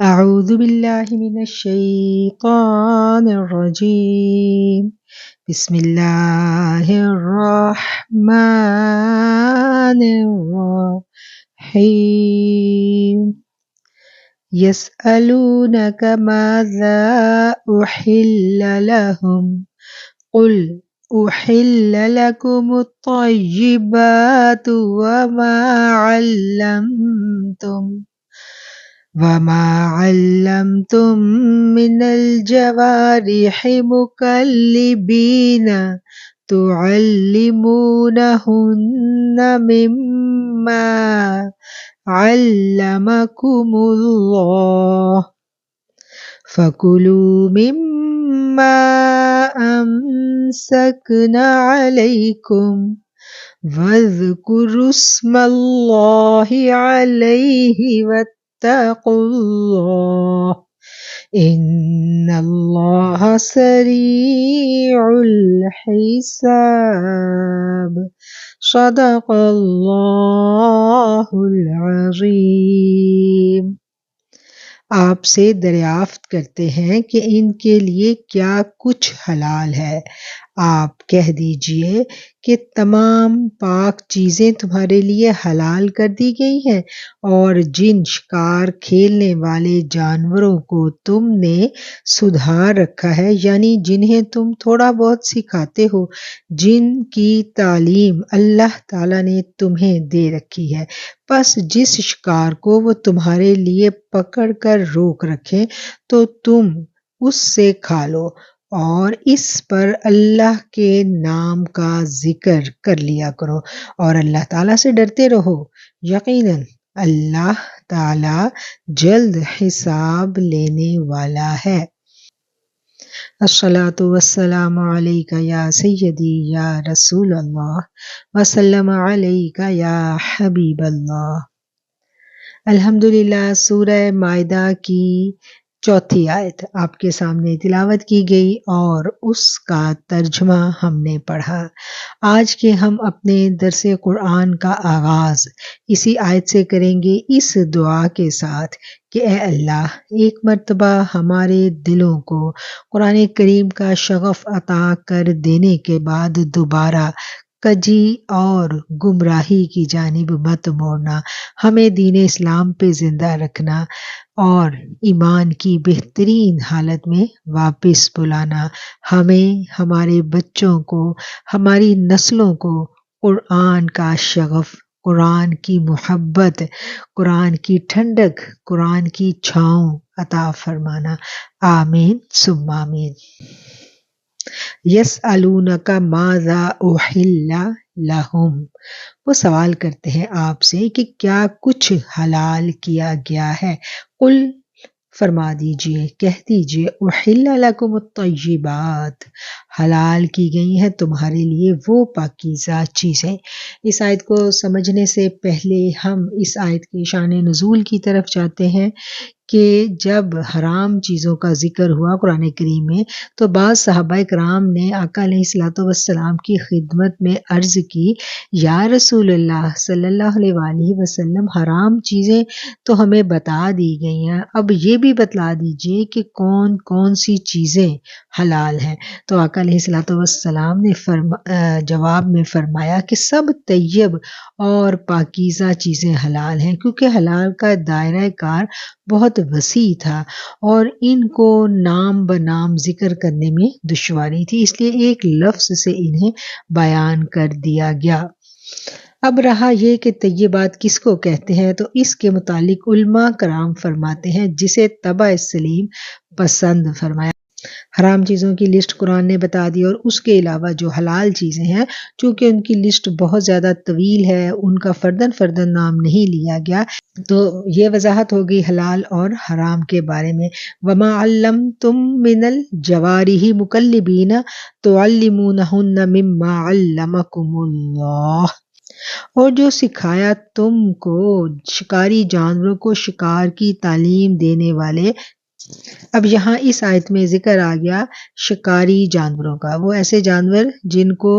أعوذ بالله من الشيطان الرجيم بسم الله الرحمن الرحيم يسألونك ماذا أحل لهم قل أحل لكم الطيبات وما علمتم من الجوارح مكلبين تعلمونهن مما علمكم الله فكلوا مما أمسكن عليكم واذكروا اسم الله عليه واتقوا الله إن الله سريع الحساب صدق الله العظيم۔ آپ سے دریافت کرتے ہیں کہ ان کے لیے کیا کچھ حلال ہے۔ آپ کہہ دیجئے کہ تمام پاک چیزیں تمہارے لیے حلال کر دی گئی ہیں، اور جن شکار کھیلنے والے جانوروں کو تم نے سدھار رکھا ہے، یعنی جنہیں تم تھوڑا بہت سکھاتے ہو، جن کی تعلیم اللہ تعالیٰ نے تمہیں دے رکھی ہے، پس جس شکار کو وہ تمہارے لیے پکڑ کر روک رکھیں تو تم اس سے کھا لو، اور اس پر اللہ کے نام کا ذکر کر لیا کرو اور اللہ تعالیٰ سے ڈرتے رہو، یقیناً اللہ تعالیٰ جلد حساب لینے والا ہے۔ الصلاۃ والسلام علیک یا سیدی یا رسول اللہ وسلم علیک یا حبیب اللہ۔ الحمدللہ سورہ مائدہ کی چوتھی آیت آپ کے سامنے تلاوت کی گئی اور اس کا ترجمہ ہم نے پڑھا۔ آج کے ہم اپنے درس قرآن کا آغاز اسی آیت سے کریں گے، اس دعا کے ساتھ کہ اے اللہ، ایک مرتبہ ہمارے دلوں کو قرآن کریم کا شغف عطا کر دینے کے بعد دوبارہ کجی اور گمراہی کی جانب مت موڑنا، ہمیں دین اسلام پہ زندہ رکھنا اور ایمان کی بہترین حالت میں واپس بلانا، ہمیں، ہمارے بچوں کو، ہماری نسلوں کو قرآن کا شغف، قرآن کی محبت، قرآن کی ٹھنڈک، قرآن کی چھاؤں عطا فرمانا، آمین ثم آمین۔ یسألونک ماذا احل لہم، وہ سوال کرتے ہیں آپ سے کہ کیا کچھ حلال کیا گیا ہے۔ قل، فرما دیجئے، کہہ دیجئے، احل لکم الطیبات، حلال کی گئی ہیں تمہارے لیے وہ پاکیزہ چیزیں۔ اس آیت کو سمجھنے سے پہلے ہم اس آیت کی شان نزول کی طرف جاتے ہیں کہ جب حرام چیزوں کا ذکر ہوا قرآن کریم میں تو بعض صحابہ کرام نے آقا علیہ الصلوۃ والسلام کی خدمت میں عرض کی، یا رسول اللہ صلی اللہ علیہ وآلہ وسلم، حرام چیزیں تو ہمیں بتا دی گئی ہیں، اب یہ بھی بتلا دیجئے کہ کون کون سی چیزیں حلال ہیں۔ تو آقا علیہ الصلوۃ والسلام نے جواب میں فرمایا کہ سب طیب اور پاکیزہ چیزیں حلال ہیں، کیونکہ حلال کا دائرہ کار بہت وسیع تھا اور ان کو نام بنام ذکر کرنے میں دشواری تھی، اس لیے ایک لفظ سے انہیں بیان کر دیا گیا۔ اب رہا یہ کہ طیبات کس کو کہتے ہیں، تو اس کے متعلق علماء کرام فرماتے ہیں جسے طبع سلیم پسند فرمایا۔ حرام چیزوں کی لسٹ قرآن نے بتا دی اور اس کے علاوہ جو حلال چیزیں ہیں چونکہ ان کی لسٹ بہت زیادہ طویل ہے، ان کا فردن فردن نام نہیں لیا گیا، تو یہ وضاحت ہوگی حلال اور حرام کے بارے میں۔ وَمَا عَلَّمْتُم مِّنَ الْجَوَارِحِ مُكَلِّبِينَ تُعَلِّمُونَهُنَّ مِمَّا عَلَّمَكُمُ اللَّهُ، اور جو سکھایا تم کو شکاری جانوروں کو شکار کی تعلیم دینے والے اب یہاں اس آیت میں ذکر آ گیا شکاری جانوروں کا، وہ ایسے جانور جن کو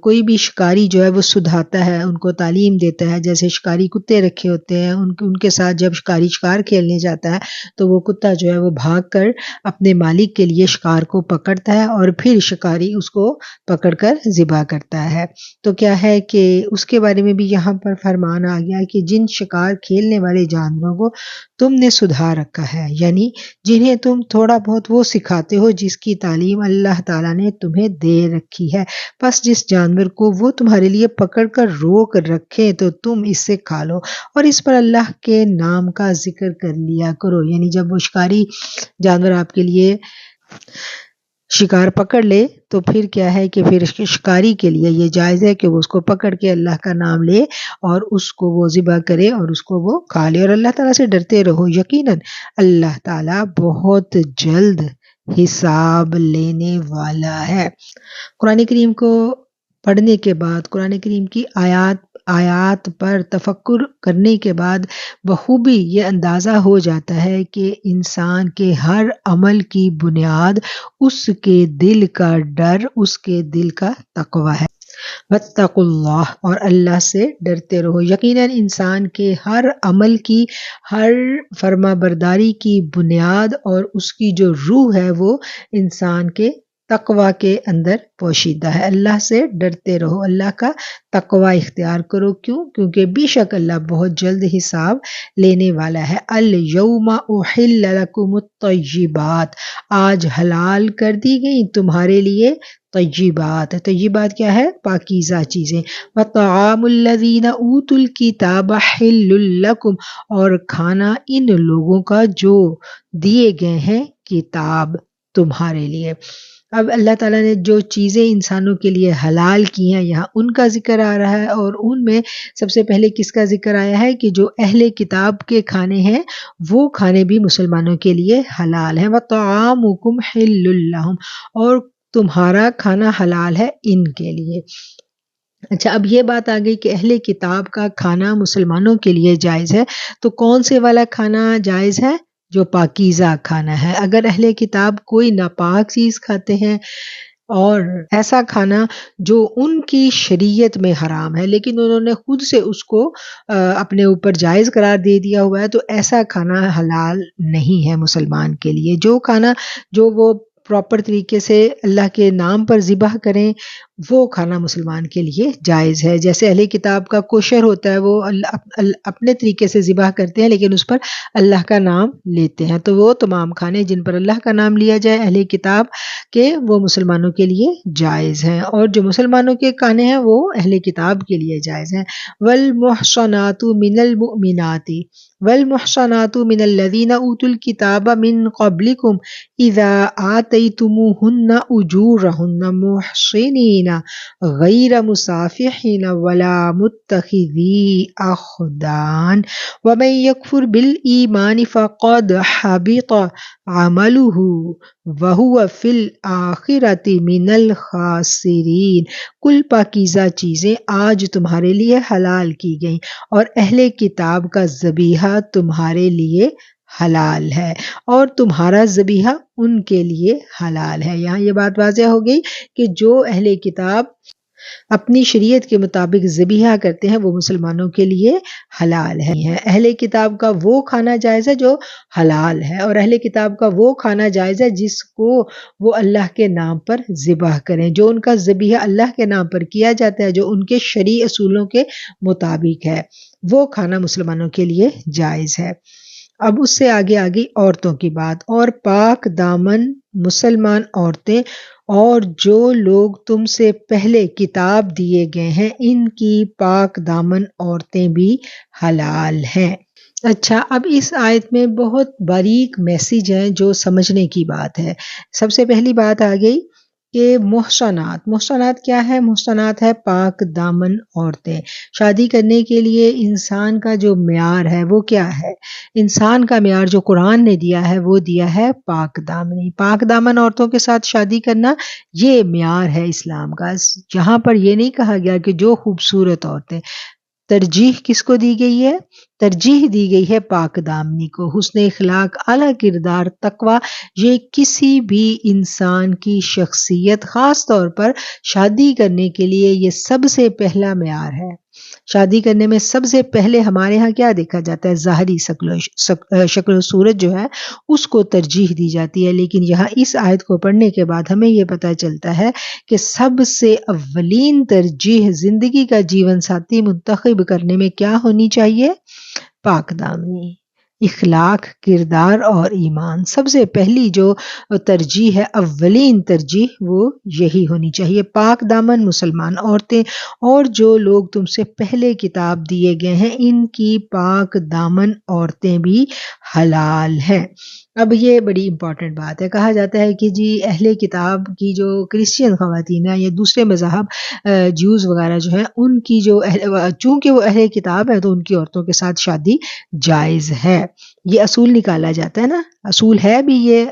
کوئی بھی شکاری جو ہے وہ سدھاتا ہے، ان کو تعلیم دیتا ہے، جیسے شکاری کتے رکھے ہوتے ہیں، ان کے ساتھ جب شکاری شکار کھیلنے جاتا ہے تو وہ کتا جو ہے وہ بھاگ کر اپنے مالک کے لیے شکار کو پکڑتا ہے اور پھر شکاری اس کو پکڑ کر ذبح کرتا ہے۔ تو کیا ہے کہ اس کے بارے میں بھی یہاں پر فرمان آ گیا کہ جن شکار کھیلنے والے جانوروں کو تم نے سدھار رکھا ہے، یعنی جنہیں تم تھوڑا بہت وہ سکھاتے ہو جس کی تعلیم اللہ تعالیٰ نے تمہیں دے رکھی ہے، بس جس جانور کو وہ تمہارے لیے پکڑ کر روک رکھے تو تم اس سے کھا لو اور اس پر اللہ کے نام کا ذکر کر لیا کرو۔ یعنی جب وہ شکاری جانور آپ کے لیے شکار پکڑ لے تو پھر کیا ہے کہ پھر شکاری کے لیے یہ جائز ہے کہ وہ اس کو پکڑ کے اللہ کا نام لے اور اس کو وہ ذبح کرے اور اس کو وہ کھا لے، اور اللہ تعالیٰ سے ڈرتے رہو، یقیناً اللہ تعالیٰ بہت جلد حساب لینے والا ہے۔ قرآن کریم کو پڑھنے کے بعد، قرآن کریم کی آیات پر تفکر کرنے کے بعد بخوبی یہ اندازہ ہو جاتا ہے کہ انسان کے ہر عمل کی بنیاد اس کے دل کا ڈر، اس کے دل کا تقوی ہے۔ واتقوا اللہ، اور اللہ سے ڈرتے رہو۔ یقیناً انسان کے ہر عمل کی، ہر فرما برداری کی بنیاد اور اس کی جو روح ہے وہ انسان کے تقوی کے اندر پوشیدہ ہے۔ اللہ سے ڈرتے رہو، اللہ کا تقوی اختیار کرو۔ کیوں؟ کیونکہ بے شک اللہ بہت جلد حساب لینے والا ہے۔ الیوم احل لکم الطیبات، آج حلال کر دی گئی تمہارے لیے طیبات۔ طیبات کیا ہے؟ پاکیزہ چیزیں۔ وطعام الذین اوتوا الکتاب حل لکم، اور کھانا ان لوگوں کا جو دیے گئے ہیں کتاب تمہارے لیے۔ اب اللہ تعالیٰ نے جو چیزیں انسانوں کے لیے حلال کی ہیں یہاں ان کا ذکر آ رہا ہے، اور ان میں سب سے پہلے کس کا ذکر آیا ہے کہ جو اہل کتاب کے کھانے ہیں وہ کھانے بھی مسلمانوں کے لیے حلال ہیں۔ وَطَعَامُكُمْ حِلٌّ لَّهُمْ، اور تمہارا کھانا حلال ہے ان کے لیے۔ اچھا، اب یہ بات آ گئی کہ اہل کتاب کا کھانا مسلمانوں کے لیے جائز ہے، تو کون سے والا کھانا جائز ہے؟ جو پاکیزہ کھانا ہے۔ اگر اہل کتاب کوئی ناپاک چیز کھاتے ہیں اور ایسا کھانا جو ان کی شریعت میں حرام ہے لیکن انہوں نے خود سے اس کو اپنے اوپر جائز قرار دے دیا ہوا ہے، تو ایسا کھانا حلال نہیں ہے مسلمان کے لیے۔ جو کھانا جو وہ پراپر طریقے سے اللہ کے نام پر ذبح کریں وہ کھانا مسلمان کے لیے جائز ہے۔ جیسے اہل کتاب کا کوشر ہوتا ہے، وہ اپنے طریقے سے ذبح کرتے ہیں لیکن اس پر اللہ کا نام لیتے ہیں، تو وہ تمام کھانے جن پر اللہ کا نام لیا جائے اہل کتاب کے وہ مسلمانوں کے لیے جائز ہیں، اور جو مسلمانوں کے کھانے ہیں وہ اہل کتاب کے لیے جائز ہیں۔ والمحصنات من المؤمنات والمحصنات من الذين اوتوا الكتاب من قبلكم اذا آتيتموهن اجورهن محصنين غیر مسافحین ولا متخذی اخدان ومن یکفر بالایمان فقد حبط عمله وهو فی الآخرۃ من الخاسرین۔ کل پاکیزہ چیزیں آج تمہارے لیے حلال کی گئیں اور اہل کتاب کا ذبیحہ تمہارے لیے حلال ہے اور تمہارا ذبیحہ ان کے لیے حلال ہے۔ یہاں یہ بات واضح ہو گئی کہ جو اہل کتاب اپنی شریعت کے مطابق ذبیحہ کرتے ہیں وہ مسلمانوں کے لیے حلال ہے۔ اہل کتاب کا وہ کھانا جائز ہے جو حلال ہے، اور اہل کتاب کا وہ کھانا جائز ہے جس کو وہ اللہ کے نام پر ذبح کریں۔ جو ان کا ذبیحہ اللہ کے نام پر کیا جاتا ہے، جو ان کے شرعی اصولوں کے مطابق ہے، وہ کھانا مسلمانوں کے لیے جائز ہے۔ اب اس سے آگے عورتوں کی بات، اور پاک دامن مسلمان عورتیں اور جو لوگ تم سے پہلے کتاب دیے گئے ہیں ان کی پاک دامن عورتیں بھی حلال ہیں۔ اچھا، اب اس آیت میں بہت باریک میسیج ہے جو سمجھنے کی بات ہے۔ سب سے پہلی بات آ گئی کہ محصنات کیا ہے؟ محصنات ہے پاک دامن عورتیں۔ شادی کرنے کے لیے انسان کا جو معیار ہے وہ کیا ہے؟ انسان کا معیار جو قرآن نے دیا ہے وہ دیا ہے پاک دامنی۔ پاک دامن عورتوں کے ساتھ شادی کرنا یہ معیار ہے اسلام کا۔ یہاں پر یہ نہیں کہا گیا کہ جو خوبصورت عورتیں، ترجیح کس کو دی گئی ہے؟ ترجیح دی گئی ہے پاک دامنی کو۔ حسن اخلاق، اعلیٰ کردار، تقوی، یہ کسی بھی انسان کی شخصیت، خاص طور پر شادی کرنے کے لیے یہ سب سے پہلا معیار ہے۔ شادی کرنے میں سب سے پہلے ہمارے ہاں کیا دیکھا جاتا ہے؟ ظاہری شکل و صورت جو ہے اس کو ترجیح دی جاتی ہے، لیکن یہاں اس آیت کو پڑھنے کے بعد ہمیں یہ پتہ چلتا ہے کہ سب سے اولین ترجیح زندگی کا جیون ساتھی منتخب کرنے میں کیا ہونی چاہیے؟ پاک دامنی، اخلاق، کردار اور ایمان۔ سب سے پہلی جو ترجیح ہے، اولین ترجیح، وہ یہی ہونی چاہیے۔ پاک دامن مسلمان عورتیں اور جو لوگ تم سے پہلے کتاب دیے گئے ہیں، ان کی پاک دامن عورتیں بھی حلال ہیں۔ اب یہ بڑی امپورٹنٹ بات ہے۔ کہا جاتا ہے کہ جی اہل کتاب کی جو کرسچین خواتین ہیں یا دوسرے مذہب جیوز وغیرہ جو ہیں، ان کی جو چونکہ وہ اہل کتاب ہے تو ان کی عورتوں کے ساتھ شادی جائز ہے۔ یہ اصول نکالا جاتا ہے نا، اصول ہے بھی یہ،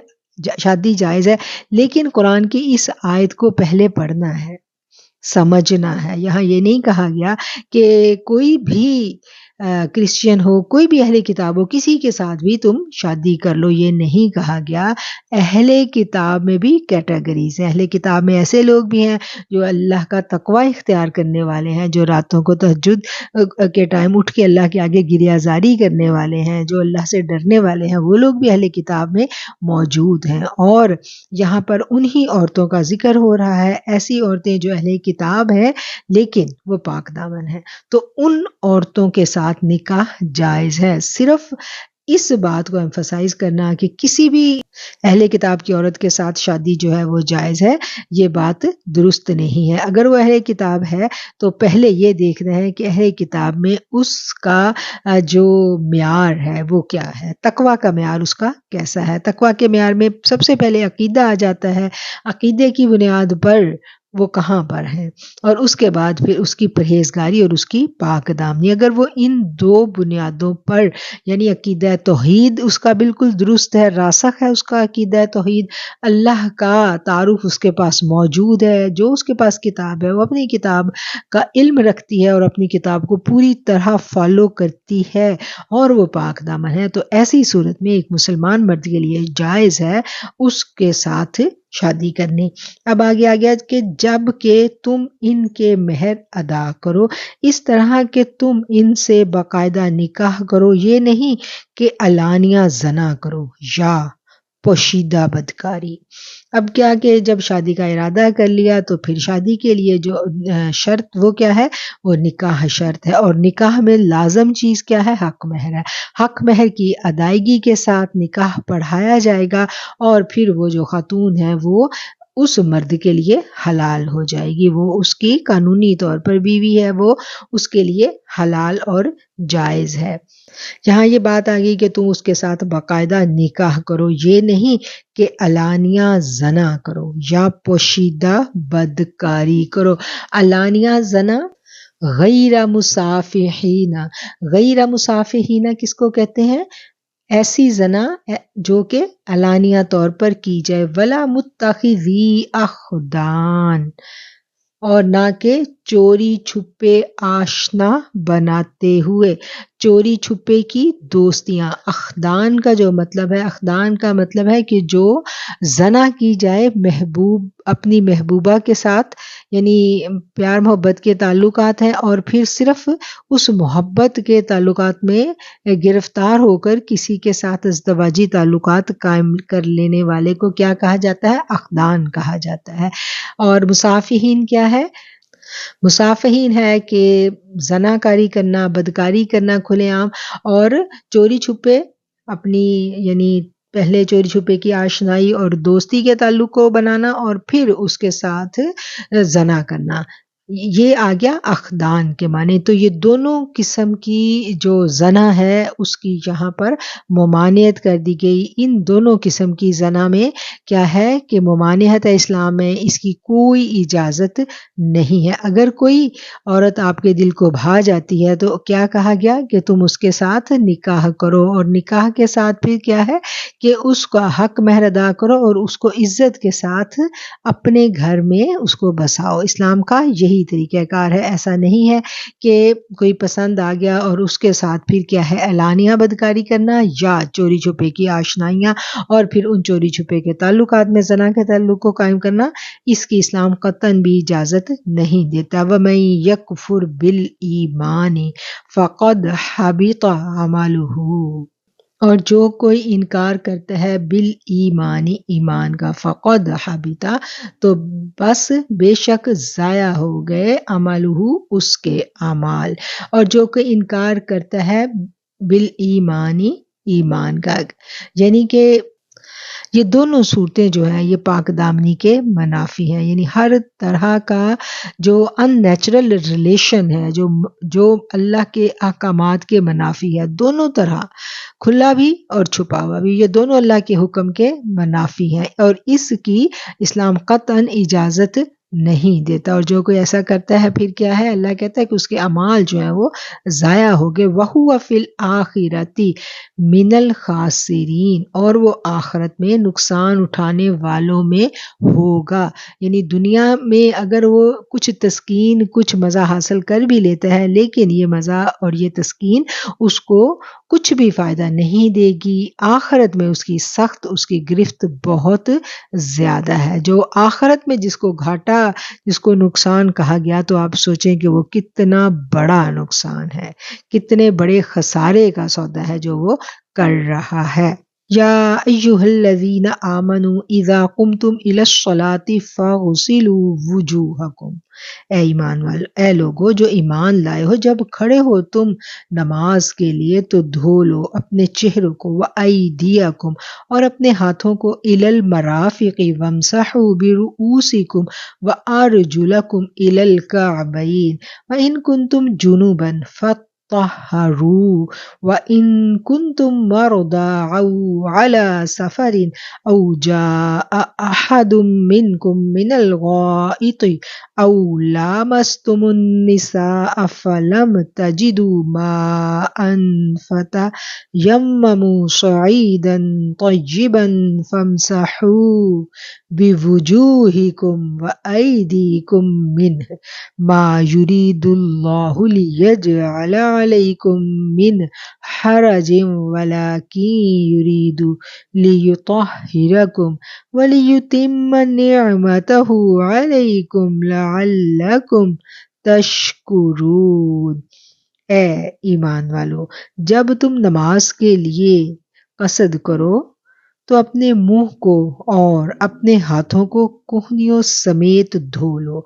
شادی جائز ہے، لیکن قرآن کی اس آیت کو پہلے پڑھنا ہے، سمجھنا ہے۔ یہاں یہ نہیں کہا گیا کہ کوئی بھی کرسچین ہو، کوئی بھی اہل کتاب ہو، کسی کے ساتھ بھی تم شادی کر لو، یہ نہیں کہا گیا۔ اہل کتاب میں بھی کیٹیگریز ہیں۔ اہل کتاب میں ایسے لوگ بھی ہیں جو اللہ کا تقوی اختیار کرنے والے ہیں، جو راتوں کو تہجد کے ٹائم اٹھ کے اللہ کے آگے گریہ زاری کرنے والے ہیں، جو اللہ سے ڈرنے والے ہیں، وہ لوگ بھی اہل کتاب میں موجود ہیں۔ اور یہاں پر انہی عورتوں کا ذکر ہو رہا ہے، ایسی عورتیں جو اہل کتاب ہیں لیکن وہ پاک دامن ہیں، تو ان عورتوں کے ساتھ نکاح جائز ہے۔ صرف اس بات کو ایمفسائز کرنا کہ کسی بھی اہل کتاب کی عورت کے ساتھ شادی جو ہے وہ جائز ہے، یہ بات درست نہیں ہے۔ اگر وہ اہل کتاب ہے تو پہلے یہ دیکھنا ہے کہ اہل کتاب میں اس کا جو معیار ہے وہ کیا ہے، تقوی کا معیار اس کا کیسا ہے۔ تقوی کے معیار میں سب سے پہلے عقیدہ آ جاتا ہے، عقیدے کی بنیاد پر وہ کہاں پر ہے، اور اس کے بعد پھر اس کی پرہیزگاری اور اس کی پاک دامنی۔ اگر وہ ان دو بنیادوں پر، یعنی عقیدہ توحید اس کا بالکل درست ہے، راسخ ہے اس کا عقیدہ توحید، اللہ کا تعارف اس کے پاس موجود ہے، جو اس کے پاس کتاب ہے وہ اپنی کتاب کا علم رکھتی ہے اور اپنی کتاب کو پوری طرح فالو کرتی ہے، اور وہ پاک دامن ہے، تو ایسی صورت میں ایک مسلمان مرد کے لیے جائز ہے اس کے ساتھ شادی کرنی۔ اب آگے آ گیا کہ جب کہ تم ان کے مہر ادا کرو، اس طرح کہ تم ان سے باقاعدہ نکاح کرو، یہ نہیں کہ علانیہ زنا کرو یا پوشیدہ بدکاری۔ اب کیا کہ جب شادی کا ارادہ کر لیا تو پھر شادی کے لیے جو شرط وہ کیا ہے، وہ نکاح شرط ہے، اور نکاح میں لازم چیز کیا ہے؟ حق مہر ہے۔ حق مہر کی ادائیگی کے ساتھ نکاح پڑھایا جائے گا، اور پھر وہ جو خاتون ہے وہ اس مرد کے لیے حلال ہو جائے گی، وہ اس کی قانونی طور پر بیوی ہے، وہ اس کے لیے حلال اور جائز ہے۔ یہاں یہ بات آ گئی کہ تم اس کے ساتھ باقاعدہ نکاح کرو، یہ نہیں کہ علانیہ زنا کرو یا پوشیدہ بدکاری کرو۔ علانیہ زنا غیر مصافحین، غیر مصافحین کس کو کہتے ہیں؟ ایسی زنا جو کہ علانیہ طور پر کی جائے، ولا متخذی اخدان، اور نہ کہ چوری چھپے آشنا بناتے ہوئے، چوری چھپے کی دوستیاں۔ اخدان کا جو مطلب ہے، اخدان کا مطلب ہے کہ جو زنا کی جائے اپنی محبوبہ کے ساتھ، یعنی پیار محبت کے تعلقات ہیں، اور پھر صرف اس محبت کے تعلقات میں گرفتار ہو کر کسی کے ساتھ ازدواجی تعلقات قائم کر لینے والے کو کیا کہا جاتا ہے؟ اخدان کہا جاتا ہے۔ اور مصافحین کیا ہے؟ مصافحین ہے کہ زنا کاری کرنا، بدکاری کرنا کھلے عام، اور چوری چھپے اپنی، یعنی پہلے چوری چھپے کی آشنائی اور دوستی کے تعلق کو بنانا، اور پھر اس کے ساتھ زنا کرنا، یہ آ گیا اخدان کے معنی۔ تو یہ دونوں قسم کی جو زنا ہے اس کی یہاں پر ممانعت کر دی گئی۔ ان دونوں قسم کی زنا میں کیا ہے کہ ممانعت ہے اسلام میں، اس کی کوئی اجازت نہیں ہے۔ اگر کوئی عورت آپ کے دل کو بھا جاتی ہے تو کیا کہا گیا کہ تم اس کے ساتھ نکاح کرو، اور نکاح کے ساتھ پھر کیا ہے کہ اس کا حق مہر ادا کرو اور اس کو عزت کے ساتھ اپنے گھر میں اس کو بساؤ۔ اسلام کا یہی یہی طریقہ کار ہے. ایسا نہیں ہے کہ کوئی پسند آ گیا اور اس کے ساتھ پھر کیا ہے اعلانیہ بدکاری کرنا یا چوری چھپے کی آشنائیاں اور پھر ان چوری چھپے کے تعلقات میں زنا کے تعلق کو قائم کرنا. اس کی اسلام قطعاً بھی اجازت نہیں دیتا. وَمَن يَكْفُرْ بِالْإِيمَانِ فَقَدْ حَبِطَ عَمَلُهُ، اور جو کوئی انکار کرتا ہے بالایمانی ایمان کا، فقد حبطا تو بس بے شک ضائع ہو گئے، عملہ اس کے اعمال. اور جو کوئی انکار کرتا ہے بالایمانی ایمان کا، یعنی کہ یہ دونوں صورتیں جو ہیں یہ پاک دامنی کے منافی ہیں. یعنی ہر طرح کا جو ان نیچرل ریلیشن ہے، جو اللہ کے احکامات کے منافی ہے، دونوں طرح کھلا بھی اور چھپا ہوا بھی، یہ دونوں اللہ کے حکم کے منافی ہیں اور اس کی اسلام قطعاً اجازت نہیں دیتا. اور جو کوئی ایسا کرتا ہے پھر کیا ہے، اللہ کہتا ہے کہ اس کے اعمال جو ہیں وہ ضائع ہو گئے. وَهُوَ فِي الْآخِرَةِ مِنَ الْخَاسِرِينَ، اور وہ آخرت میں نقصان اٹھانے والوں میں ہوگا. یعنی دنیا میں اگر وہ کچھ تسکین کچھ مزہ حاصل کر بھی لیتا ہے، لیکن یہ مزہ اور یہ تسکین اس کو کچھ بھی فائدہ نہیں دے گی. آخرت میں اس کی سخت اس کی گرفت بہت زیادہ ہے. جو آخرت میں جس کو گھاٹا جس کو نقصان کہا گیا تو آپ سوچیں کہ وہ کتنا بڑا نقصان ہے، کتنے بڑے خسارے کا سودا ہے جو وہ کر رہا ہے. یا ایھا الذین آمنوا اذا قمتم الی الصلاۃ فاغسلوا وجوہکم، اے ایمان والو، اے لوگو جو ایمان لائے ہو، جب کھڑے ہو تم نماز کے لیے تو دھو لو اپنے چہروں کو، وَأَيْدِيَكُمْ، اور اپنے ہاتھوں کو، إِلَى الْمَرَافِقِ وَامْسَحُوا بِرُؤُوسِكُمْ وَأَرْجُلَكُمْ إِلَى الْكَعْبَيْنِ وَإِن كُنتُمْ جُنُبًا فَاطَّهَّرُوا وَإِن كُنتُم مَّرْضَىٰ أَوْ عَلَىٰ سَفَرٍ أَوْ جَاءَ أَحَدٌ مِّنكُم مِّنَ الْغَائِطِ أَوْ لَامَسْتُمُ النِّسَاءَ فَلَمْ تَجِدُوا مَاءً فَتَيَمَّمُوا صَعِيدًا طَيِّبًا فَامْسَحُوا بِوُجُوهِكُمْ وَأَيْدِيكُمْ مِنْهُ مَا يُرِيدُ اللَّهُ لِيَجْعَلَ عَلَيْكُمْ مِنْ حَرَجٍ وَلَٰكِن يُرِيدُ لِيُطَهِّرَكُمْ وَلِيُتِمَّ نِعْمَتَهُ عَلَيْكُمْ لَعَلَّكُمْ تَشْكُرُونَ. اے ایمان والو، جب تم نماز کے لیے قصد کرو تو اپنے منہ کو اور اپنے ہاتھوں کو کہنیوں سمیت دھو لو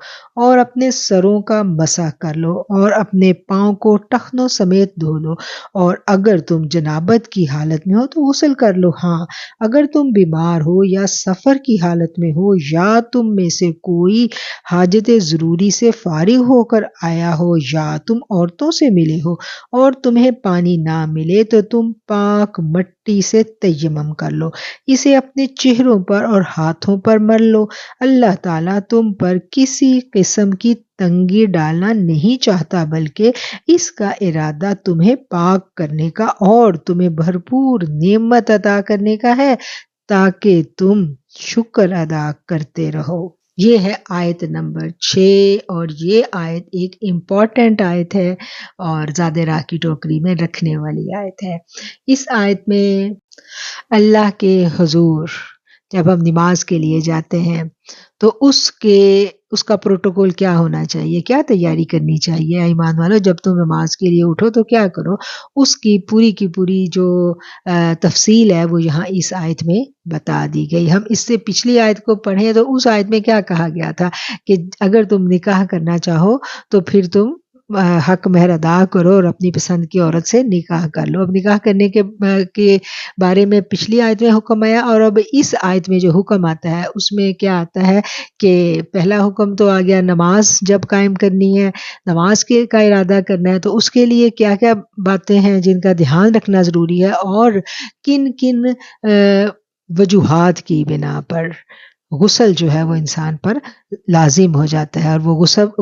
اور اپنے سروں کا مسح کر لو اور اپنے پاؤں کو ٹخنوں سمیت دھو لو، اور اگر تم جنابت کی حالت میں ہو تو غسل کر لو. ہاں، اگر تم بیمار ہو یا سفر کی حالت میں ہو یا تم میں سے کوئی حاجت ضروری سے فارغ ہو کر آیا ہو یا تم عورتوں سے ملے ہو اور تمہیں پانی نہ ملے تو تم پاک مٹی سے تیمم کر لو، اسے اپنے چہروں پر اور ہاتھوں پر مل لو. اللہ تعالیٰ تم پر کسی قسم کی تنگی ڈالنا نہیں چاہتا، بلکہ اس کا ارادہ تمہیں پاک کرنے کا اور تمہیں بھرپور نعمت عطا کرنے کا ہے تاکہ تم شکر ادا کرتے رہو. یہ ہے آیت نمبر 6، اور یہ آیت ایک امپورٹنٹ آیت ہے اور زیادہ راہ کی ٹوکری میں رکھنے والی آیت ہے. اس آیت میں اللہ کے حضور جب ہم نماز کے لیے جاتے ہیں تو اس کا پروٹوکول کیا ہونا چاہیے، کیا تیاری کرنی چاہیے. ایمان والو، جب تم نماز کے لیے اٹھو تو کیا کرو، اس کی پوری جو تفصیل ہے وہ یہاں اس آیت میں بتا دی گئی. ہم اس سے پچھلی آیت کو پڑھیں تو اس آیت میں کیا کہا گیا تھا کہ اگر تم نکاح کرنا چاہو تو پھر تم حق مہر ادا کرو اور اپنی پسند کی عورت سے نکاح کر لو. اب نکاح کرنے کے بارے میں پچھلی آیت میں حکم آیا، اور اب اس آیت میں جو حکم آتا ہے اس میں کیا آتا ہے کہ پہلا حکم تو آ گیا نماز جب قائم کرنی ہے، نماز کا ارادہ کرنا ہے تو اس کے لیے کیا کیا باتیں ہیں جن کا دھیان رکھنا ضروری ہے اور کن کن وجوہات کی بنا پر غسل جو ہے وہ انسان پر لازم ہو جاتا ہے اور وہ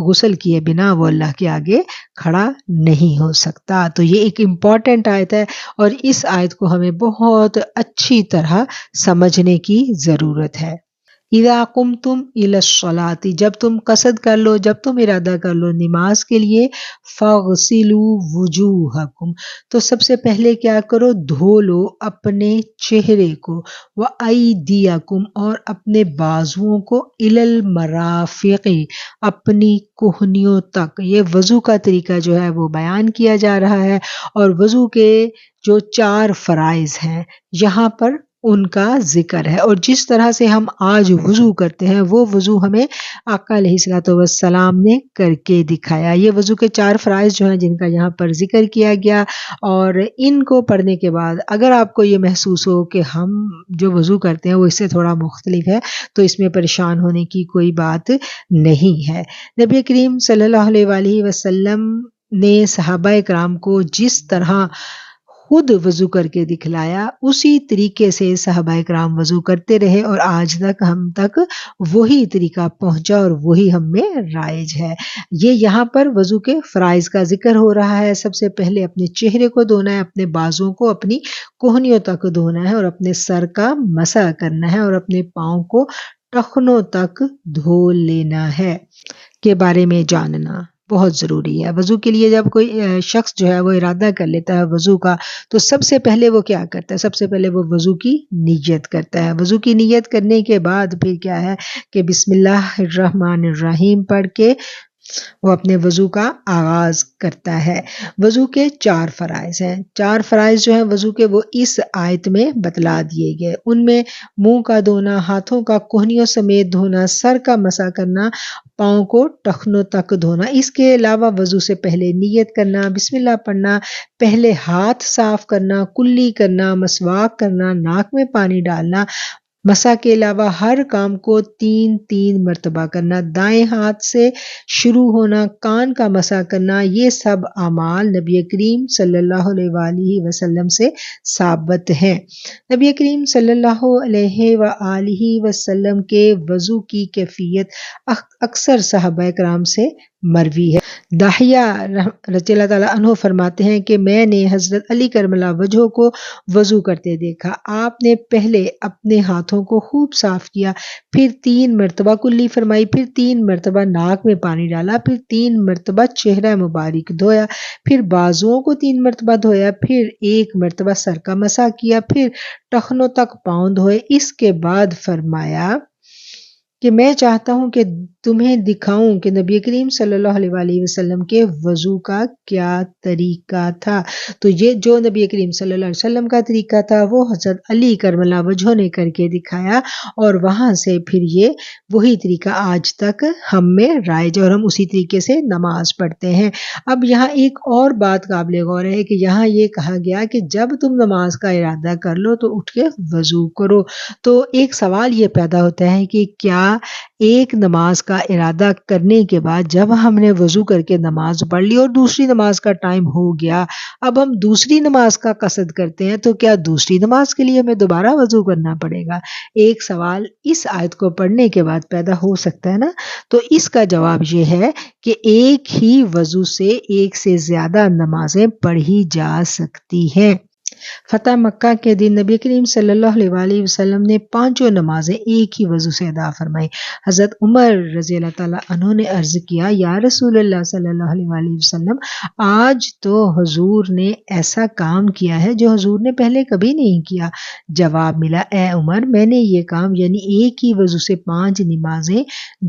غسل کیے بنا وہ اللہ کے آگے کھڑا نہیں ہو سکتا. تو یہ ایک امپورٹنٹ آیت ہے اور اس آیت کو ہمیں بہت اچھی طرح سمجھنے کی ضرورت ہے. اذا قمتم الی الصلاۃ، جب تم قصد کر لو، جب تم ارادہ کر لو نماز کے لیے، فاغسلوا وجوہکم، تو سب سے پہلے کیا کرو، دھو لو اپنے چہرے کو، وایدیکم، اور اپنے بازوؤں کو، الی المرافق، اپنی کوہنیوں تک۔ یہ وضو کا طریقہ جو ہے وہ بیان کیا جا رہا ہے، اور وضو کے جو 4 فرائض ہیں یہاں پر ان کا ذکر ہے، اور جس طرح سے ہم آج وضو کرتے ہیں وہ وضو ہمیں آقا علیہ الصلوۃ والسلام نے کر کے دکھایا۔ یہ وضو کے 4 فرائض جو ہیں جن کا یہاں پر ذکر کیا گیا، اور ان کو پڑھنے کے بعد اگر آپ کو یہ محسوس ہو کہ ہم جو وضو کرتے ہیں وہ اس سے تھوڑا مختلف ہے، تو اس میں پریشان ہونے کی کوئی بات نہیں ہے۔ نبی کریم صلی اللہ علیہ وآلہ وسلم نے صحابہ کرام کو جس طرح خود وضو کر کے دکھلایا اسی طریقے سے صحابہ کرام وضو کرتے رہے، اور آج تک ہم تک وہی طریقہ پہنچا اور وہی ہم میں رائج ہے۔ یہ یہاں پر وضو کے فرائض کا ذکر ہو رہا ہے۔ سب سے پہلے اپنے چہرے کو دھونا ہے، اپنے بازوں کو اپنی کوہنیوں تک دھونا ہے، اور اپنے سر کا مسح کرنا ہے، اور اپنے پاؤں کو ٹخنوں تک دھو لینا ہے کے بارے میں جاننا بہت ضروری ہے۔ وضو کے لیے جب کوئی شخص جو ہے وہ ارادہ کر لیتا ہے وضو کا، تو سب سے پہلے وہ کیا کرتا ہے، سب سے پہلے وہ وضو کی نیت کرتا ہے۔ وضو کی نیت کرنے کے بعد پھر کیا ہے کہ بسم اللہ الرحمن الرحیم پڑھ کے وہ اپنے وضو کا آغاز کرتا ہے۔ وضو کے 4 فرائض ہیں، 4 فرائض جو ہیں وضو کے وہ اس آیت میں بتلا دیے گئے۔ ان میں منہ کا دھونا، ہاتھوں کا کوہنیوں سمیت دھونا، سر کا مسح کرنا، پاؤں کو ٹخنوں تک دھونا۔ اس کے علاوہ وضو سے پہلے نیت کرنا، بسم اللہ پڑھنا، پہلے ہاتھ صاف کرنا، کلی کرنا، مسواک کرنا، ناک میں پانی ڈالنا، مسح کے علاوہ ہر کام کو 3 مرتبہ کرنا، دائیں ہاتھ سے شروع ہونا، کان کا مسح کرنا، یہ سب اعمال نبی کریم صلی اللہ علیہ وآلہ وسلم سے ثابت ہیں۔ نبی کریم صلی اللہ علیہ وآلہ وسلم کے وضو کی کیفیت اکثر صحابہ کرام سے مروی ہے۔ داحیہ رضی اللہ تعالیٰ عنہ فرماتے ہیں کہ میں نے حضرت علی کرم اللہ وجہہ کو وضو کرتے دیکھا، آپ نے پہلے اپنے ہاتھوں کو خوب صاف کیا، پھر 3 مرتبہ کلی فرمائی، پھر 3 مرتبہ ناک میں پانی ڈالا، پھر 3 مرتبہ چہرہ مبارک دھویا، پھر بازوؤں کو 3 مرتبہ دھویا، پھر 1 مرتبہ سر کا مسح کیا، پھر ٹخنوں تک پاؤں دھوئے۔ اس کے بعد فرمایا کہ میں چاہتا ہوں کہ تمہیں دکھاؤں کہ نبی کریم صلی اللہ علیہ وآلہ وسلم کے وضو کا کیا طریقہ تھا۔ تو یہ جو نبی کریم صلی اللہ علیہ وسلم کا طریقہ تھا وہ حضرت علی کرم اللہ وجہہ نے کر کے دکھایا، اور وہاں سے پھر یہ وہی طریقہ آج تک ہم میں رائج ہے، اور ہم اسی طریقے سے نماز پڑھتے ہیں۔ اب یہاں ایک اور بات قابل غور ہے کہ یہاں یہ کہا گیا کہ جب تم نماز کا ارادہ کر لو تو اٹھ کے وضو کرو۔ تو ایک سوال یہ پیدا ہوتا ہے کہ کیا ایک نماز کا ارادہ کرنے کے بعد جب ہم نے وضو کر کے نماز پڑھ لی اور دوسری نماز کا ٹائم ہو گیا، اب ہم دوسری نماز کا قصد کرتے ہیں، تو کیا دوسری نماز کے لیے ہمیں دوبارہ وضو کرنا پڑے گا؟ ایک سوال اس آیت کو پڑھنے کے بعد پیدا ہو سکتا ہے نا۔ تو اس کا جواب یہ ہے کہ ایک ہی وضو سے ایک سے زیادہ نمازیں پڑھی جا سکتی ہیں۔ فتح مکہ کے دن نبی کریم صلی اللہ علیہ وآلہ وسلم نے 5 نمازیں ایک ہی وضو سے ادا فرمائی۔ حضرت عمر رضی اللہ تعالیٰ عنہ نے عرض کیا، یا رسول اللہ صلی اللہ علیہ وآلہ وسلم، آج تو حضور نے ایسا کام کیا ہے جو حضور نے پہلے کبھی نہیں کیا۔ جواب ملا، اے عمر، میں نے یہ کام یعنی ایک ہی وضو سے 5 نمازیں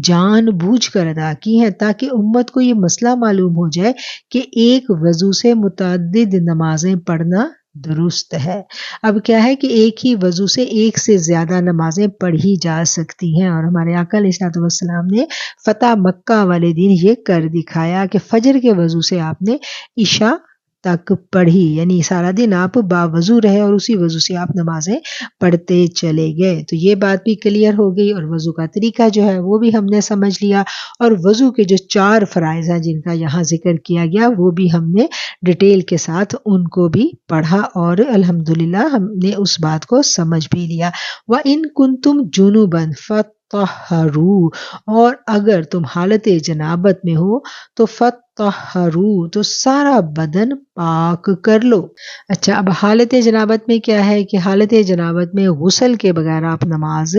جان بوجھ کر ادا کی ہیں، تاکہ امت کو یہ مسئلہ معلوم ہو جائے کہ ایک وضو سے متعدد نمازیں پڑھنا درست ہے۔ اب کیا ہے کہ ایک ہی وضو سے ایک سے زیادہ نمازیں پڑھی جا سکتی ہیں، اور ہمارے آقا علیہ الصلوۃ والسلام نے فتح مکہ والے دن یہ کر دکھایا کہ فجر کے وضو سے آپ نے عشاء تک پڑھی، یعنی سارا دن آپ باوضو رہے اور اسی وضو سے آپ نمازیں پڑھتے چلے گئے۔ تو یہ بات بھی کلیئر ہو گئی، اور وضو کا طریقہ جو ہے وہ بھی ہم نے سمجھ لیا، اور وضو کے جو 4 فرائض ہیں جن کا یہاں ذکر کیا گیا وہ بھی ہم نے ڈیٹیل کے ساتھ ان کو بھی پڑھا، اور الحمدللہ ہم نے اس بات کو سمجھ بھی لیا۔ وَإِن كُنتُمْ جُنُبًا فتطہروا، اور اگر تم حالت جنابت میں ہو تو فتطہروا، تو سارا بدن پاک کر لو۔ اچھا، اب حالت جنابت میں کیا ہے کہ حالت جنابت میں غسل کے بغیر آپ نماز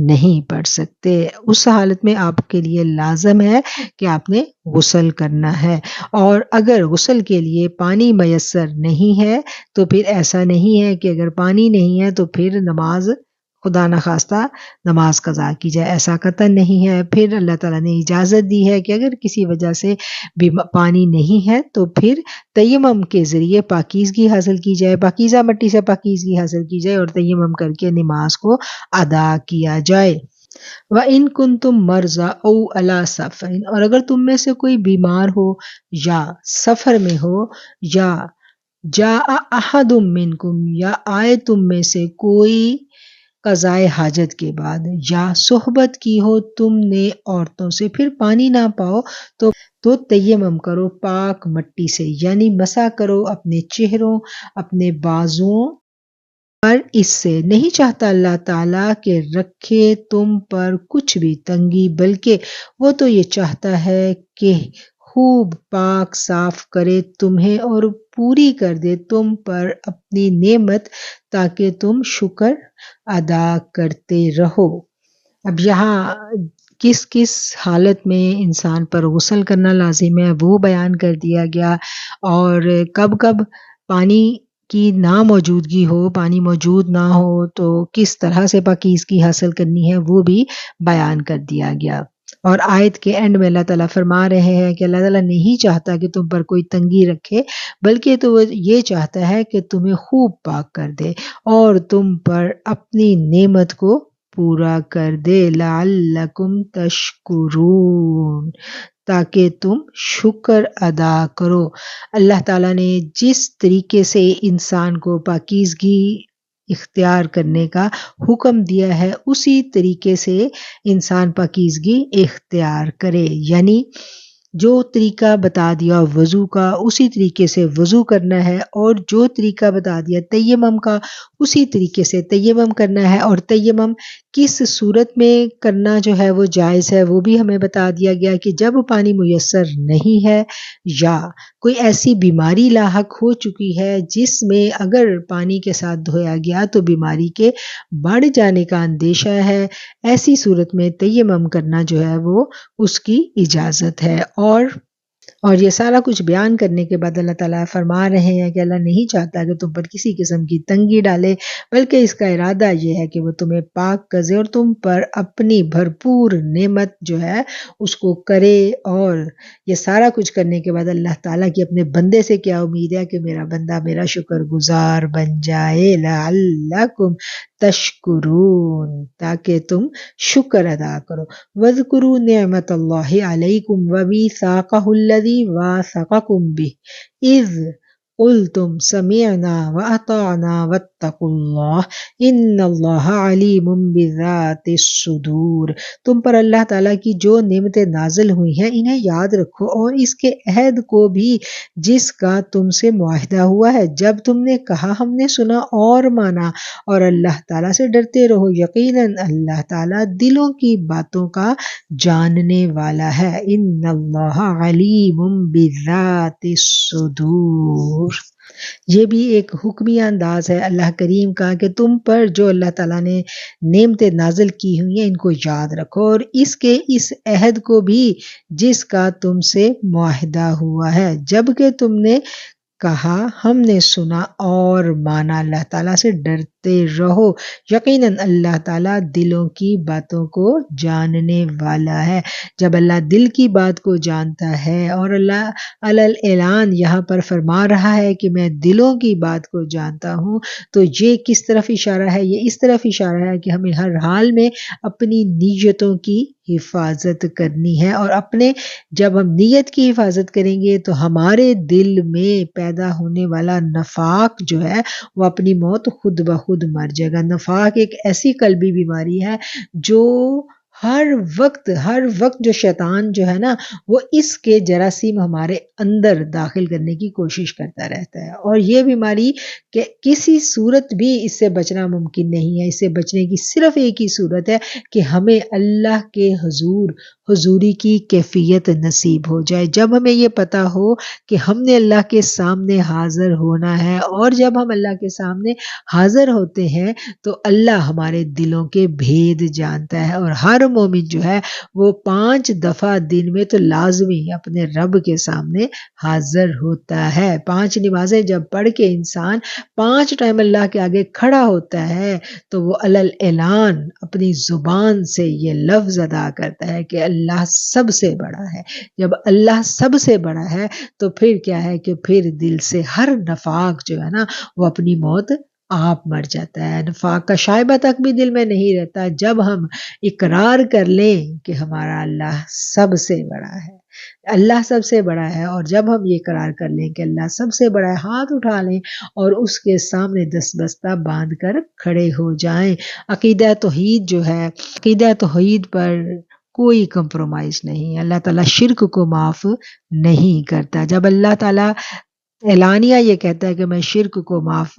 نہیں پڑھ سکتے، اس حالت میں آپ کے لیے لازم ہے کہ آپ نے غسل کرنا ہے، اور اگر غسل کے لیے پانی میسر نہیں ہے تو پھر ایسا نہیں ہے کہ اگر پانی نہیں ہے تو پھر نماز خدا نخواستہ نماز قضا کی جائے، ایسا قطعا نہیں ہے۔ پھر اللہ تعالیٰ نے اجازت دی ہے کہ اگر کسی وجہ سے بھی پانی نہیں ہے تو پھر تیمم کے ذریعے پاکیزگی حاصل کی جائے، پاکیزہ مٹی سے پاکیزگی حاصل کی جائے اور تیمم کر کے نماز کو ادا کیا جائے۔ وَإِن كُنتُم مَرْضَىٰ أَوْ عَلَىٰ سَفَرٍ، اور اگر تم میں سے کوئی بیمار ہو یا سفر میں ہو، یا جَاءَ أَحَدٌ مِّنكُمْ، یا آئے تم میں سے کوئی قضائے حاجت کے بعد، یا صحبت کی ہو تم نے عورتوں سے پھر پانی نہ پاؤ تو تیمم کرو پاک مٹی سے، یعنی مسح کرو اپنے چہروں، اپنے بازوؤں پر۔ اس سے نہیں چاہتا اللہ تعالیٰ کہ رکھے تم پر کچھ بھی تنگی، بلکہ وہ تو یہ چاہتا ہے کہ خوب پاک صاف کرے تمہیں اور پوری کر دے تم پر اپنی نعمت، تاکہ تم شکر ادا کرتے رہو۔ اب یہاں کس کس حالت میں انسان پر غسل کرنا لازم ہے وہ بیان کر دیا گیا، اور کب کب پانی کی ناموجودگی ہو، پانی موجود نہ ہو تو کس طرح سے پاکیزگی حاصل کرنی ہے وہ بھی بیان کر دیا گیا۔ اور آیت کے اینڈ میں اللہ تعالیٰ فرما رہے ہیں کہ اللہ تعالیٰ نہیں چاہتا کہ تم پر کوئی تنگی رکھے، بلکہ تو وہ یہ چاہتا ہے کہ تمہیں خوب پاک کر دے اور تم پر اپنی نعمت کو پورا کر دے، لعلکم تشکرون، تاکہ تم شکر ادا کرو۔ اللہ تعالیٰ نے جس طریقے سے انسان کو پاکیزگی اختیار کرنے کا حکم دیا ہے اسی طریقے سے انسان پاکیزگی اختیار کرے، یعنی جو طریقہ بتا دیا وضو کا اسی طریقے سے وضو کرنا ہے، اور جو طریقہ بتا دیا تیمم کا اسی طریقے سے تیمم کرنا ہے، اور تیمم کس صورت میں کرنا جو ہے وہ جائز ہے وہ بھی ہمیں بتا دیا گیا کہ جب پانی میسر نہیں ہے یا کوئی ایسی بیماری لاحق ہو چکی ہے جس میں اگر پانی کے ساتھ دھویا گیا تو بیماری کے بڑھ جانے کا اندیشہ ہے، ایسی صورت میں تیمم کرنا جو ہے وہ اس کی اجازت ہے۔ اور یہ سارا کچھ بیان کرنے کے بعد اللہ تعالیٰ فرما رہے ہیں کہ اللہ نہیں چاہتا کہ تم پر کسی قسم کی تنگی ڈالے، بلکہ اس کا ارادہ یہ ہے کہ وہ تمہیں پاک کرے اور تم پر اپنی بھرپور نعمت جو ہے اس کو کرے۔ اور یہ سارا کچھ کرنے کے بعد اللہ تعالیٰ کی اپنے بندے سے کیا امید ہے کہ میرا بندہ میرا شکر گزار بن جائے، لعلکم تشکرون، تاکہ تم شکر ادا کرو۔ وَاذْكُرُوا نِعْمَتَ اللَّهِ عَلَيْكُمْ وَمِيثَاقَهُ الَّذِي وَاثَقَكُمْ بِهِ إِذْ قُلْتُمْ سَمِعْنَا وَأَطَعْنَا وَاتَّقُوا اللَّهَ إِنَّ اللَّهَ عَلِيمٌ بِذَاتِ الصُّدُورِ۔ تم پر اللہ تعالیٰ کی جو نعمتیں نازل ہوئی ہیں انہیں یاد رکھو، اور اس کے عہد کو بھی جس کا تم سے معاہدہ ہوا ہے، جب تم نے کہا ہم نے سنا اور مانا، اور اللہ تعالیٰ سے ڈرتے رہو، یقیناً اللہ تعالیٰ دلوں کی باتوں کا جاننے والا ہے۔ ان اللہ علیم بذات الصدور۔ یہ بھی ایک حکمی انداز ہے اللہ کریم کا کہ تم پر جو اللہ تعالیٰ نے نعمتیں نازل کی ہوئی ہیں ان کو یاد رکھو، اور اس عہد کو بھی جس کا تم سے معاہدہ ہوا ہے، جبکہ تم نے کہا ہم نے سنا اور مانا، اللہ تعالیٰ سے ڈرتے رہو، یقیناً اللہ تعالیٰ دلوں کی باتوں کو جاننے والا ہے۔ جب اللہ دل کی بات کو جانتا ہے، اور اللہ اعلان یہاں پر فرما رہا ہے کہ میں دلوں کی بات کو جانتا ہوں، تو یہ کس طرف اشارہ ہے؟ یہ اس طرف اشارہ ہے کہ ہمیں ہر حال میں اپنی نیتوں کی حفاظت کرنی ہے، اور جب ہم نیت کی حفاظت کریں گے تو ہمارے دل میں پیدا ہونے والا نفاق جو ہے وہ اپنی موت خود بخود مر جائے گا۔ نفاق ایک ایسی قلبی بیماری ہے جو ہر وقت جو شیطان جو ہے نا وہ اس کے جراثیم ہمارے اندر داخل کرنے کی کوشش کرتا رہتا ہے، اور یہ بیماری کہ کسی صورت بھی اس سے بچنا ممکن نہیں ہے۔ اس سے بچنے کی صرف ایک ہی صورت ہے کہ ہمیں اللہ کے حضوری کی کیفیت نصیب ہو جائے۔ جب ہمیں یہ پتہ ہو کہ ہم نے اللہ کے سامنے حاضر ہونا ہے، اور جب ہم اللہ کے سامنے حاضر ہوتے ہیں تو اللہ ہمارے دلوں کے بھید جانتا ہے، اور ہر مومن جو ہے وہ 5 دفعہ دن میں تو لازمی اپنے رب کے سامنے حاضر ہوتا ہے۔ 5 نمازیں جب پڑھ کے انسان 5 ٹائم اللہ کے آگے کھڑا ہوتا ہے تو وہ علل اعلان اپنی زبان سے یہ لفظ ادا کرتا ہے کہ اللہ سب سے بڑا ہے۔ جب اللہ سب سے بڑا ہے تو پھر کیا ہے کہ پھر دل سے ہر نفاق جو ہے نا وہ اپنی موت آپ مر جاتا ہے۔ نفاق کا شائبہ تک بھی دل میں نہیں رہتا جب ہم اقرار کر لیں کہ ہمارا اللہ سب سے بڑا ہے، اللہ سب سے بڑا ہے۔ اور جب ہم یہ اقرار کر لیں کہ اللہ سب سے بڑا ہے، ہاتھ اٹھا لیں اور اس کے سامنے دستبستہ باندھ کر کھڑے ہو جائیں۔ عقیدہ توحید جو ہے، عقیدہ توحید پر کوئی کمپرومائز نہیں، اللہ تعالیٰ شرک کو معاف نہیں کرتا۔ جب اللہ تعالیٰ اعلانیہ یہ کہتا ہے کہ میں شرک کو معاف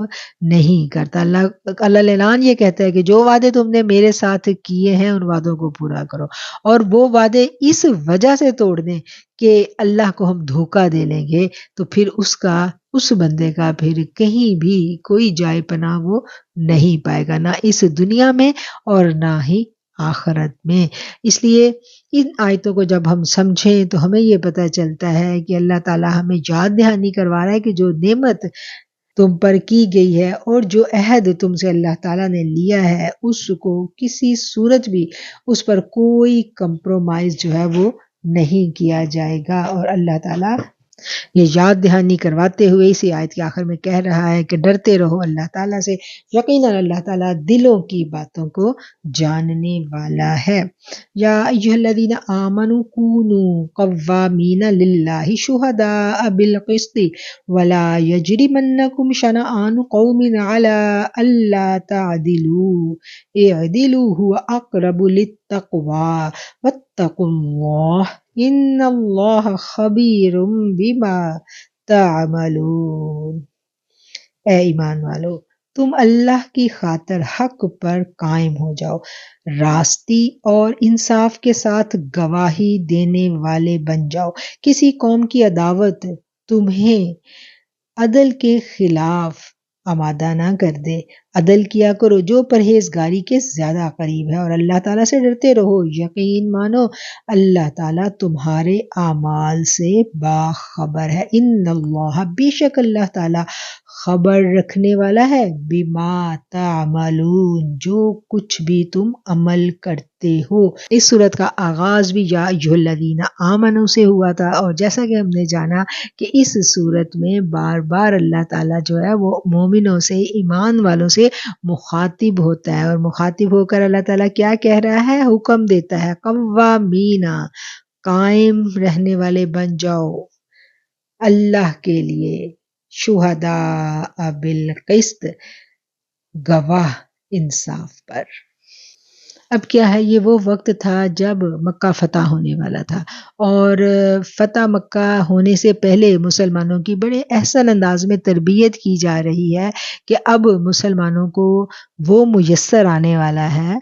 نہیں کرتا، اللہ اعلان یہ کہتا ہے کہ جو وعدے تم نے میرے ساتھ کیے ہیں ان وعدوں کو پورا کرو، اور وہ وعدے اس وجہ سے توڑ دیں کہ اللہ کو ہم دھوکہ دے لیں گے تو پھر اس بندے کا پھر کہیں بھی کوئی جائے پناہ وہ نہیں پائے گا، نہ اس دنیا میں اور نہ ہی آخرت میں۔ اس لیے ان آیتوں کو جب ہم سمجھیں تو ہمیں یہ پتہ چلتا ہے کہ اللہ تعالیٰ ہمیں یاد دہانی کروا رہا ہے کہ جو نعمت تم پر کی گئی ہے اور جو عہد تم سے اللہ تعالیٰ نے لیا ہے اس کو کسی صورت بھی اس پر کوئی کمپرومائز جو ہے وہ نہیں کیا جائے گا۔ اور اللہ تعالیٰ یہ یاد دہانی کرواتے ہوئے اسی آیت کے آخر میں کہہ رہا ہے کہ ڈرتے رہو اللہ تعالیٰ سے، یقیناً اللہ تعالیٰ دلوں کی باتوں کو جاننے والا ہے۔ یا ایھا الذین آمنوا کونوا قوامین للہ شہداء بالقسط ولا یجرمنکم شنآن قوم علی الا تعدلوا اعدلوا هو اقرب للتقوی واتقوا اللہ ان اللہ خبیر بما تعملون۔ اے ایمان والو، تم اللہ کی خاطر حق پر قائم ہو جاؤ، راستی اور انصاف کے ساتھ گواہی دینے والے بن جاؤ۔ کسی قوم کی عداوت تمہیں عدل کے خلاف آمادہ نہ کر دے۔ عدل کیا کرو جو پرہیزگاری کے زیادہ قریب ہے، اور اللہ تعالیٰ سے ڈرتے رہو، یقین مانو اللہ تعالیٰ تمہارے اعمال سے باخبر ہے۔ ان اللہ، بے شک اللہ تعالیٰ خبر رکھنے والا ہے، بما تعملون، جو کچھ بھی تم عمل کرتے ہو۔ اس صورت کا آغاز بھی یا ایھا الذین آمنوا سے ہوا تھا، اور جیسا کہ ہم نے جانا کہ اس صورت میں بار بار اللہ تعالیٰ جو ہے وہ مومنوں سے، ایمان والوں سے مخاطب ہوتا ہے، اور مخاطب ہو کر اللہ تعالیٰ کیا کہہ رہا ہے؟ حکم دیتا ہے قوامین، قائم رہنے والے بن جاؤ اللہ کے لیے، شہداء بالقسط، گواہ انصاف پر۔ اب کیا ہے، یہ وہ وقت تھا جب مکہ فتح ہونے والا تھا، اور فتح مکہ ہونے سے پہلے مسلمانوں کی بڑے احسن انداز میں تربیت کی جا رہی ہے کہ اب مسلمانوں کو وہ میسر آنے والا ہے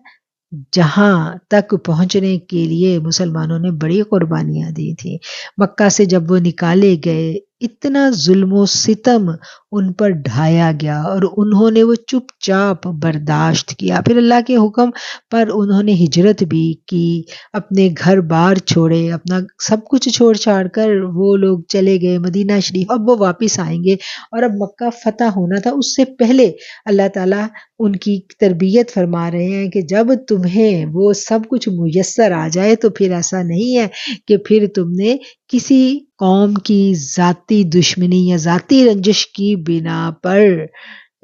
جہاں تک پہنچنے کے لیے مسلمانوں نے بڑی قربانیاں دی تھیں۔ مکہ سے جب وہ نکالے گئے اتنا ظلم و ستم ان پر ڈھایا گیا، اور انہوں نے وہ چپ چاپ برداشت کیا۔ پھر اللہ کے حکم پر انہوں نے ہجرت بھی کی، اپنے گھر بار چھوڑے، اپنا سب کچھ چھوڑ چھاڑ کر وہ لوگ چلے گئے مدینہ شریف۔ اب وہ واپس آئیں گے، اور اب مکہ فتح ہونا تھا، اس سے پہلے اللہ تعالیٰ ان کی تربیت فرما رہے ہیں کہ جب تمہیں وہ سب کچھ میسر آ جائے تو پھر ایسا نہیں ہے کہ پھر تم نے کسی قوم کی ذاتی دشمنی یا ذاتی رنجش کی بنا پر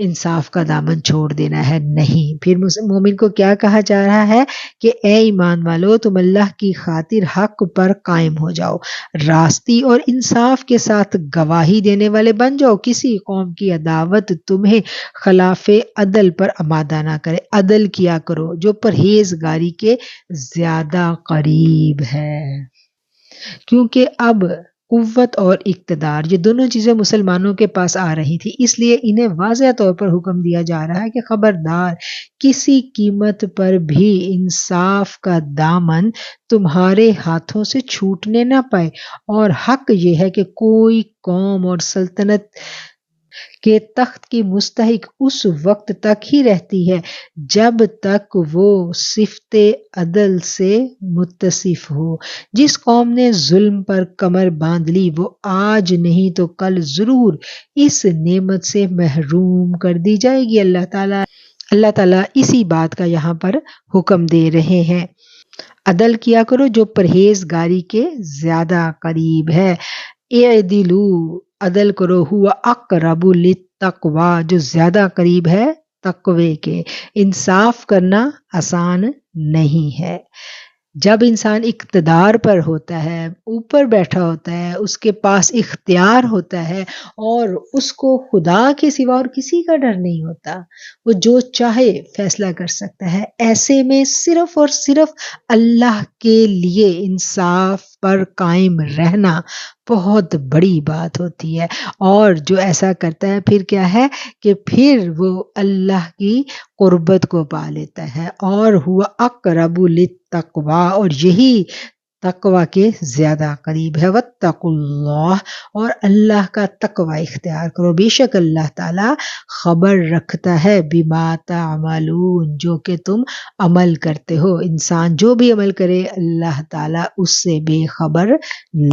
انصاف کا دامن چھوڑ دینا ہے، نہیں۔ پھر مومن کو کیا کہا جا رہا ہے کہ اے ایمان والو، تم اللہ کی خاطر حق پر قائم ہو جاؤ، راستی اور انصاف کے ساتھ گواہی دینے والے بن جاؤ، کسی قوم کی عداوت تمہیں خلاف عدل پر آمادہ نہ کرے، عدل کیا کرو جو پرہیزگاری کے زیادہ قریب ہے۔ کیونکہ اب قوت اور اقتدار یہ دونوں چیزیں مسلمانوں کے پاس آ رہی تھی، اس لیے انہیں واضح طور پر حکم دیا جا رہا ہے کہ خبردار، کسی قیمت پر بھی انصاف کا دامن تمہارے ہاتھوں سے چھوٹنے نہ پائے، اور حق یہ ہے کہ کوئی قوم اور سلطنت کے تخت کی مستحق اس وقت تک ہی رہتی ہے جب تک وہ صفت عدل سے متصف ہو۔ جس قوم نے ظلم پر کمر باندھ لی وہ آج نہیں تو کل ضرور اس نعمت سے محروم کر دی جائے گی۔ اللہ تعالیٰ اسی بات کا یہاں پر حکم دے رہے ہیں، عدل کیا کرو جو پرہیزگاری کے زیادہ قریب ہے۔ اعدلو، عدل کرو، ہوا اقرب للتقوی، جو زیادہ قریب ہے تقوی کے۔ انصاف کرنا آسان نہیں ہے۔ جب انسان اقتدار پر ہوتا ہے، اوپر بیٹھا ہوتا ہے، اس کے پاس اختیار ہوتا ہے اور اس کو خدا کے سوا اور کسی کا ڈر نہیں ہوتا، وہ جو چاہے فیصلہ کر سکتا ہے، ایسے میں صرف اور صرف اللہ کے لیے انصاف پر قائم رہنا بہت بڑی بات ہوتی ہے۔ اور جو ایسا کرتا ہے پھر کیا ہے کہ پھر وہ اللہ کی قربت کو پا لیتا ہے، اور ہوا اقرب للتقوی، اور یہی تقوی کے زیادہ قریب ہے۔ واتقوا اللہ، اور اللہ کا تقوی اختیار کرو، بے شک اللہ تعالیٰ خبر رکھتا ہے بما تعملون، جو کہ تم عمل کرتے ہو۔ انسان جو بھی عمل کرے اللہ تعالیٰ اس سے بے خبر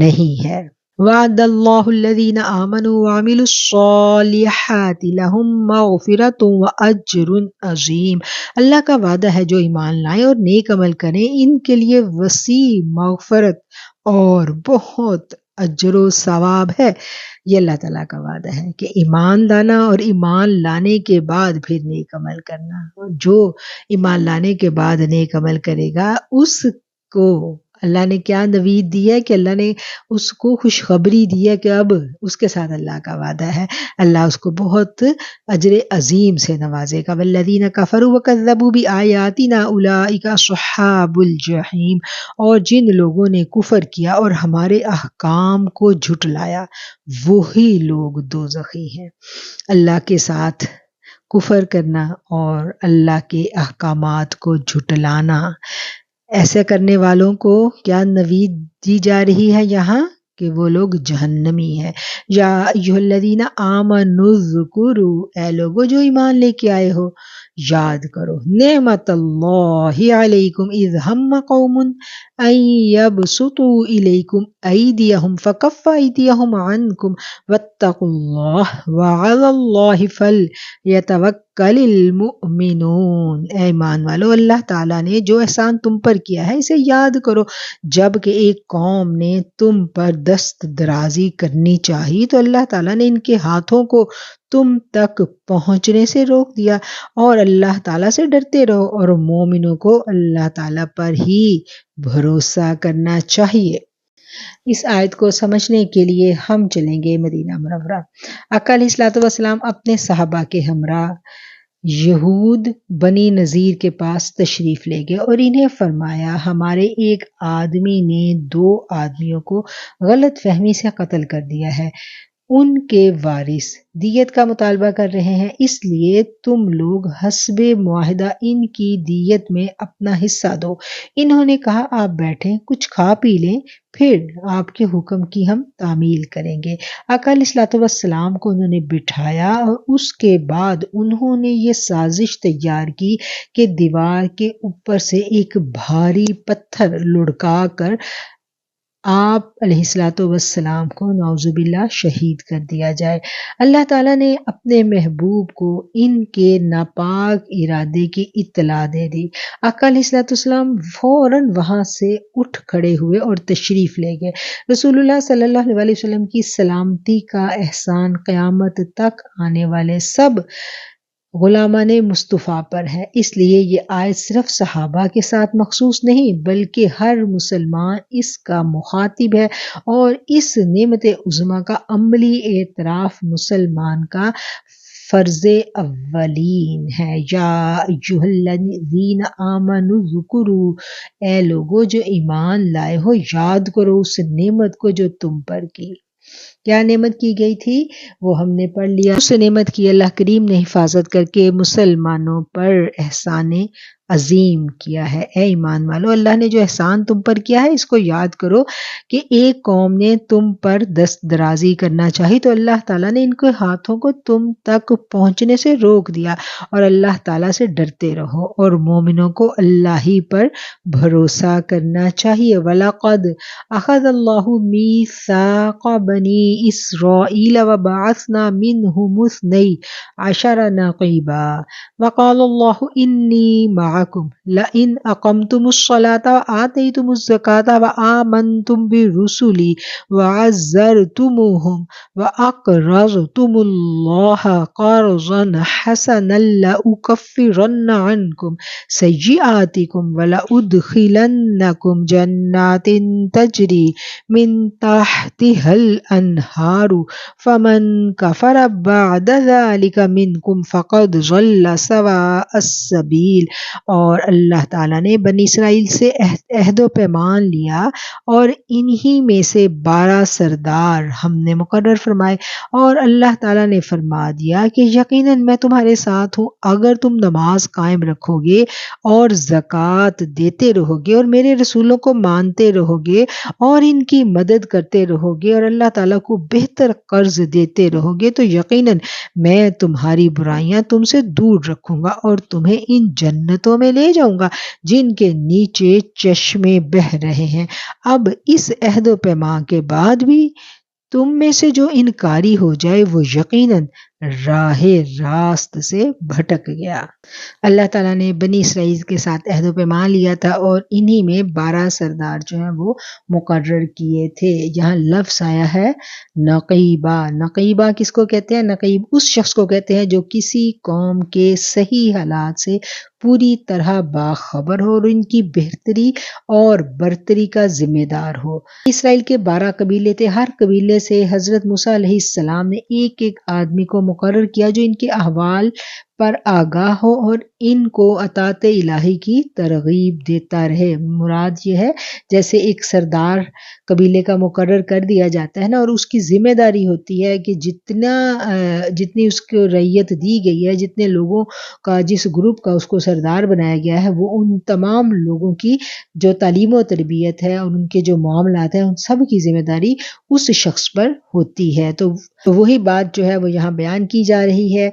نہیں ہے۔ وعد اللہ الذین آمنوا وعملوا الصالحات لہم مغفرۃ واجر عظیم، اللہ کا وعدہ ہے جو ایمان لائیں اور نیک عمل کریں، ان کے لیے وسیع مغفرت اور بہت اجر و ثواب ہے۔ یہ اللہ تعالیٰ کا وعدہ ہے کہ ایمان لانا اور ایمان لانے کے بعد پھر نیک عمل کرنا، اور جو ایمان لانے کے بعد نیک عمل کرے گا اس کو اللہ نے کیا نوید دی ہے کہ اللہ نے اس کو خوشخبری دی ہے کہ اب اس کے ساتھ اللہ کا وعدہ ہے، اللہ اس کو بہت اجر عظیم سے نوازے گا۔ والذین کفروا وکذبوا بآیاتنا اولئک اصحاب الجحیم، اور جن لوگوں نے کفر کیا اور ہمارے احکام کو جھٹلایا وہی لوگ دوزخی ہیں۔ اللہ کے ساتھ کفر کرنا اور اللہ کے احکامات کو جھٹلانا، ایسے کرنے والوں کو کیا نوید دی جا رہی ہے یہاں کہ وہ لوگ جہنمی ہیں۔ یا ایھا الذین آمنوا اذکروا، اے لوگو جو ایمان لے کے آئے ہو یاد کرو نعمت اللہ علیکم اذ ہم قوم ان یبسطوا الیکم ایدیہم فکف ایدیہم عنکم واتقوا اللہ وعلی اللہ فلیتوکل المؤمنون۔ اے ایمان والو، اللہ تعالیٰ نے جو احسان تم پر کیا ہے اسے یاد کرو۔ جب کہ ایک قوم نے تم پر دست درازی کرنی چاہی تو اللہ تعالیٰ نے ان کے ہاتھوں کو تم تک پہنچنے سے روک دیا، اور اللہ تعالیٰ سے ڈرتے رہو، اور مومنوں کو اللہ تعالیٰ پر ہی بھروسہ کرنا چاہیے۔ اس آیت کو سمجھنے کے لیے ہم چلیں گے مدینہ منورہ۔ آقا علیہ الصلوۃ والسلام اپنے صحابہ کے ہمراہ یہود بنی نذیر کے پاس تشریف لے گئے اور انہیں فرمایا، ہمارے ایک آدمی نے 2 آدمیوں کو غلط فہمی سے قتل کر دیا ہے، ان کے وارث دیت کا مطالبہ کر رہے ہیں، اس لیے تم لوگ حسب معاہدہ ان کی دیت میں اپنا حصہ دو۔ انہوں نے کہا، آپ بیٹھیں، کچھ کھا پی لیں، پھر آپ کے حکم کی ہم تعمیل کریں گے۔ آقا علیہ الصلوۃ والسلام کو انہوں نے بٹھایا اور اس کے بعد انہوں نے یہ سازش تیار کی کہ دیوار کے اوپر سے ایک بھاری پتھر لڑکا کر آپ علیہ الصلوۃ والسلام کو نعوذ باللہ شہید کر دیا جائے۔ اللہ تعالیٰ نے اپنے محبوب کو ان کے ناپاک ارادے کی اطلاع دے دی۔ آقا علیہ الصلوۃ والسلام فوراً وہاں سے اٹھ کھڑے ہوئے اور تشریف لے گئے۔ رسول اللہ صلی اللہ علیہ وسلم کی سلامتی کا احسان قیامت تک آنے والے سب غلامان مصطفیٰ پر ہے۔ اس لیے یہ آیت صرف صحابہ کے ساتھ مخصوص نہیں بلکہ ہر مسلمان اس کا مخاطب ہے، اور اس نعمت عظمیٰ کا عملی اعتراف مسلمان کا فرض اولین ہے۔ یا ایھا الذین آمنوا اذکروا، اے لوگو جو ایمان لائے ہو یاد کرو اس نعمت کو جو تم پر کی۔ کیا نعمت کی گئی تھی وہ ہم نے پڑھ لیا۔ اس نعمت کی اللہ کریم نے حفاظت کر کے مسلمانوں پر احسان عظیم کیا ہے۔ اے ایمان والو، اللہ نے جو احسان تم پر کیا ہے اس کو یاد کرو کہ ایک قوم نے تم پر دست درازی کرنا چاہی تو اللہ تعالیٰ نے ان کے ہاتھوں کو تم تک پہنچنے سے روک دیا، اور اللہ تعالیٰ سے ڈرتے رہو، اور مومنوں کو اللہ ہی پر بھروسہ کرنا چاہیے۔ وَلَقَدْ أَخَذَ اللَّهُ مِيثَاقَ بَنِي إِسْرَائِيلَ وَبَعَثْنَا مِنْهُمُ اثْنَيْ عَشَرَ نَقِيبًا وَقَالَ اللَّهُ إِنِّي مَعَكُمْ لَئِنْ أَقَمْتُمُ الصَّلَاةَ وَآتَيْتُمُ الزَّكَاةَ وَآمَنْتُمْ بِرُسُلِي وَعَزَّرْتُمُوهُمْ وَأَقْرَضْتُمُ اللَّهَ قَرْضًا حَسَنًا لَأُكَفِّرَنَّ عَنْكُمْ سَيِّئَاتِكُمْ وَلَأُدْخِلَنَّكُمْ جَنَّاتٍ تَجْرِي مِنْ تَحْتِهَا الْأَنْهَارُ فَمَنْ كَفَرَ بَعْدَ ذَلِكَ مِنْكُمْ فَقَدْ ضَلَّ سَوَاءَ السَّبِيلِ۔ اور اللہ تعالیٰ نے بنی اسرائیل سے عہد و پیمان لیا، اور انہی میں سے 12 سردار ہم نے مقرر فرمائے، اور اللہ تعالیٰ نے فرما دیا کہ یقیناً میں تمہارے ساتھ ہوں اگر تم نماز قائم رکھو گے اور زکوٰۃ دیتے رہو گے اور میرے رسولوں کو مانتے رہو گے اور ان کی مدد کرتے رہو گے اور اللہ تعالیٰ کو بہتر قرض دیتے رہو گے تو یقیناً میں تمہاری برائیاں تم سے دور رکھوں گا اور تمہیں ان جنتوں میں لے جاؤں گا جن کے نیچے چشمے بہہ رہے ہیں۔ اب اس عہد و پیمان کے بعد بھی تم میں سے جو انکاری ہو جائے وہ یقیناً راہ راست سے بھٹک گیا۔ اللہ تعالیٰ نے بنی اسرائیل کے ساتھ عہد و پیمان لیا تھا اور انہی میں 12 سردار جو ہیں وہ مقرر کیے تھے۔ یہاں لفظ آیا ہے نقیبہ۔ نقیبہ کس کو کہتے ہیں؟ نقیب اس شخص کو کہتے ہیں جو کسی قوم کے صحیح حالات سے پوری طرح باخبر ہو اور ان کی بہتری اور برتری کا ذمہ دار ہو۔ اسرائیل کے 12 قبیلے تھے، ہر قبیلے سے حضرت موسیٰ علیہ السلام نے ایک ایک آدمی کو مقرر کیا جو ان کے احوال پر آگاہ ہو اور ان کو اطاعت الہی کی ترغیب دیتا رہے۔ مراد یہ ہے جیسے ایک سردار قبیلے کا مقرر کر دیا جاتا ہے نا، اور اس کی ذمہ داری ہوتی ہے کہ جتنی اس کو رعیت دی گئی ہے، جتنے لوگوں کا جس گروپ کا اس کو سردار بنایا گیا ہے وہ ان تمام لوگوں کی جو تعلیم و تربیت ہے اور ان کے جو معاملات ہیں ان سب کی ذمہ داری اس شخص پر ہوتی ہے۔ تو وہی بات جو ہے وہ یہاں بیان کی جا رہی ہے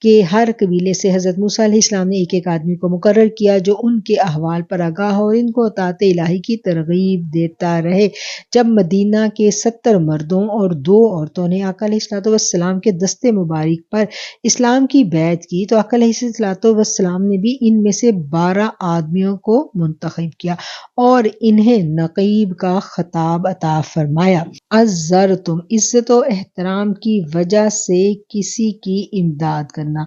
کہ ہر قبیلے سے حضرت موسیٰ علیہ السلام نے ایک ایک آدمی کو مقرر کیا جو ان کے احوال پر آگاہ ہو اور ان کو اطاعت الہی کی ترغیب دیتا رہے۔ جب مدینہ کے 70 مردوں اور 2 عورتوں نے آقا علیہ السلام کے دست مبارک پر اسلام کی بیعت کی تو آقا علیہ السلام نے بھی ان میں سے 12 آدمیوں کو منتخب کیا اور انہیں نقیب کا خطاب عطا فرمایا۔ عزرتم، عزت و احترام کی وجہ سے کسی کی امداد کرنا۔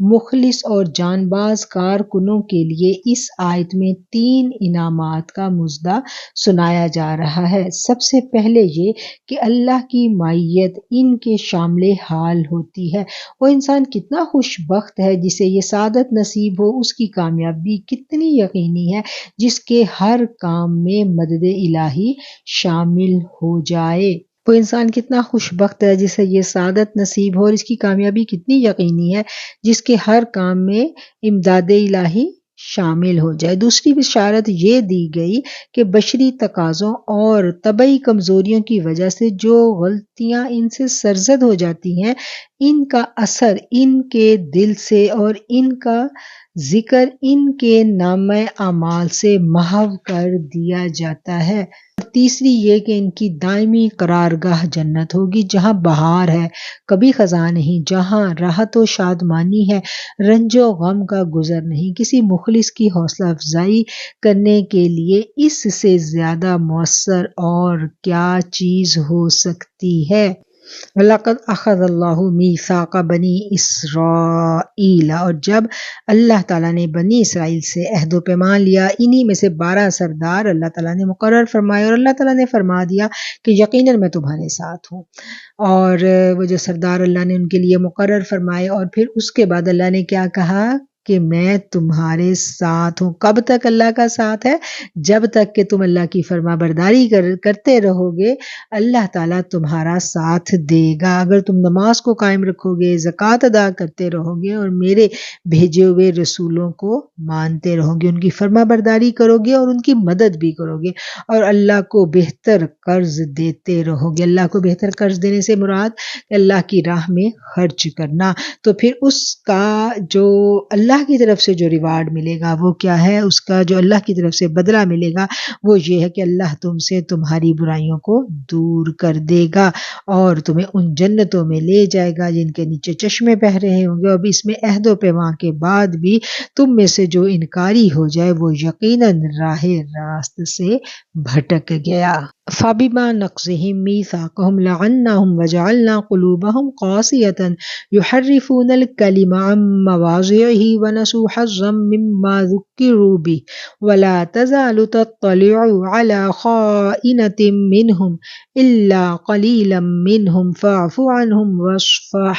مخلص اور جان باز کارکنوں کے لیے اس آیت میں 3 انعامات کا مژدہ سنایا جا رہا ہے۔ سب سے پہلے یہ کہ اللہ کی معیت ان کے شامل حال ہوتی ہے۔ وہ انسان کتنا خوش بخت ہے جسے یہ سعادت نصیب ہو، اس کی کامیابی کتنی یقینی ہے جس کے ہر کام میں مدد الہی شامل ہو جائے۔ وہ انسان کتنا خوش بخت ہے جسے یہ سعادت نصیب ہو اور اس کی کامیابی کتنی یقینی ہے جس کے ہر کام میں امداد الہی شامل ہو جائے۔ دوسری بشارت یہ دی گئی کہ بشری تقاضوں اور طبعی کمزوریوں کی وجہ سے جو غلطیاں ان سے سرزد ہو جاتی ہیں ان کا اثر ان کے دل سے اور ان کا ذکر ان کے نامہ اعمال سے محو کر دیا جاتا ہے۔ تیسری یہ کہ ان کی دائمی قرارگاہ جنت ہوگی جہاں بہار ہے، کبھی خزاں نہیں، جہاں راحت و شادمانی ہے، رنج و غم کا گزر نہیں۔ کسی مخلص کی حوصلہ افزائی کرنے کے لیے اس سے زیادہ مؤثر اور کیا چیز ہو سکتی ہے۔ وَلَقَدْ أَخَذَ اللَّهُ مِيثَاقَ بَنِي إِسْرَائِیلَ، اور جب اللہ تعالیٰ نے بنی اسرائیل سے عہد و پیمان لیا، انہی میں سے 12 سردار اللہ تعالیٰ نے مقرر فرمائے، اور اللہ تعالیٰ نے فرما دیا کہ یقیناً میں تمہارے ساتھ ہوں۔ اور وہ جو سردار اللہ نے ان کے لیے مقرر فرمائے، اور پھر اس کے بعد اللہ نے کیا کہا کہ میں تمہارے ساتھ ہوں۔ کب تک اللہ کا ساتھ ہے؟ جب تک کہ تم اللہ کی فرما برداری کرتے رہو گے، اللہ تعالیٰ تمہارا ساتھ دے گا۔ اگر تم نماز کو قائم رکھو گے، زکوٰۃ ادا کرتے رہو گے، اور میرے بھیجے ہوئے رسولوں کو مانتے رہو گے، ان کی فرما برداری کرو گے اور ان کی مدد بھی کرو گے، اور اللہ کو بہتر قرض دیتے رہو گے۔ اللہ کو بہتر قرض دینے سے مراد اللہ کی راہ میں خرچ کرنا۔ تو پھر اس کا جو اللہ کی طرف سے جو ریوارڈ ملے گا وہ کیا ہے؟ اس کا جو اللہ کی طرف سے بدلہ ملے گا وہ یہ ہے کہ اللہ تم سے تمہاری برائیوں کو دور کر دے گا، اور تمہیں ان جنتوں میں لے جائے گا جن کے نیچے چشمے بہہ رہے ہوں گے۔ اور اس میں عہد و پیمان کے بعد بھی تم میں سے جو انکاری ہو جائے وہ یقیناً راہ راست سے بھٹک گیا۔ فَبِمَا نَقْضِهِم مِّيثَاقَهُمْ لَعَنَّاهُمْ وَجَعَلْنَا قُلُوبَهُمْ قَاسِيَةً يُحَرِّفُونَ الْكَلِمَ عَن مَّوَاضِعِهِ وَنَسُوا حَظًّا مِّمَّا ذُكِّرُوا بِهِ وَلَا تَزَالُ تَطَّلِعُ عَلَىٰ خَائِنَةٍ مِّنْهُمْ إِلَّا قَلِيلًا مِّنْهُمْ فَاعْفُ عَنْهُمْ وَاصْفَحْ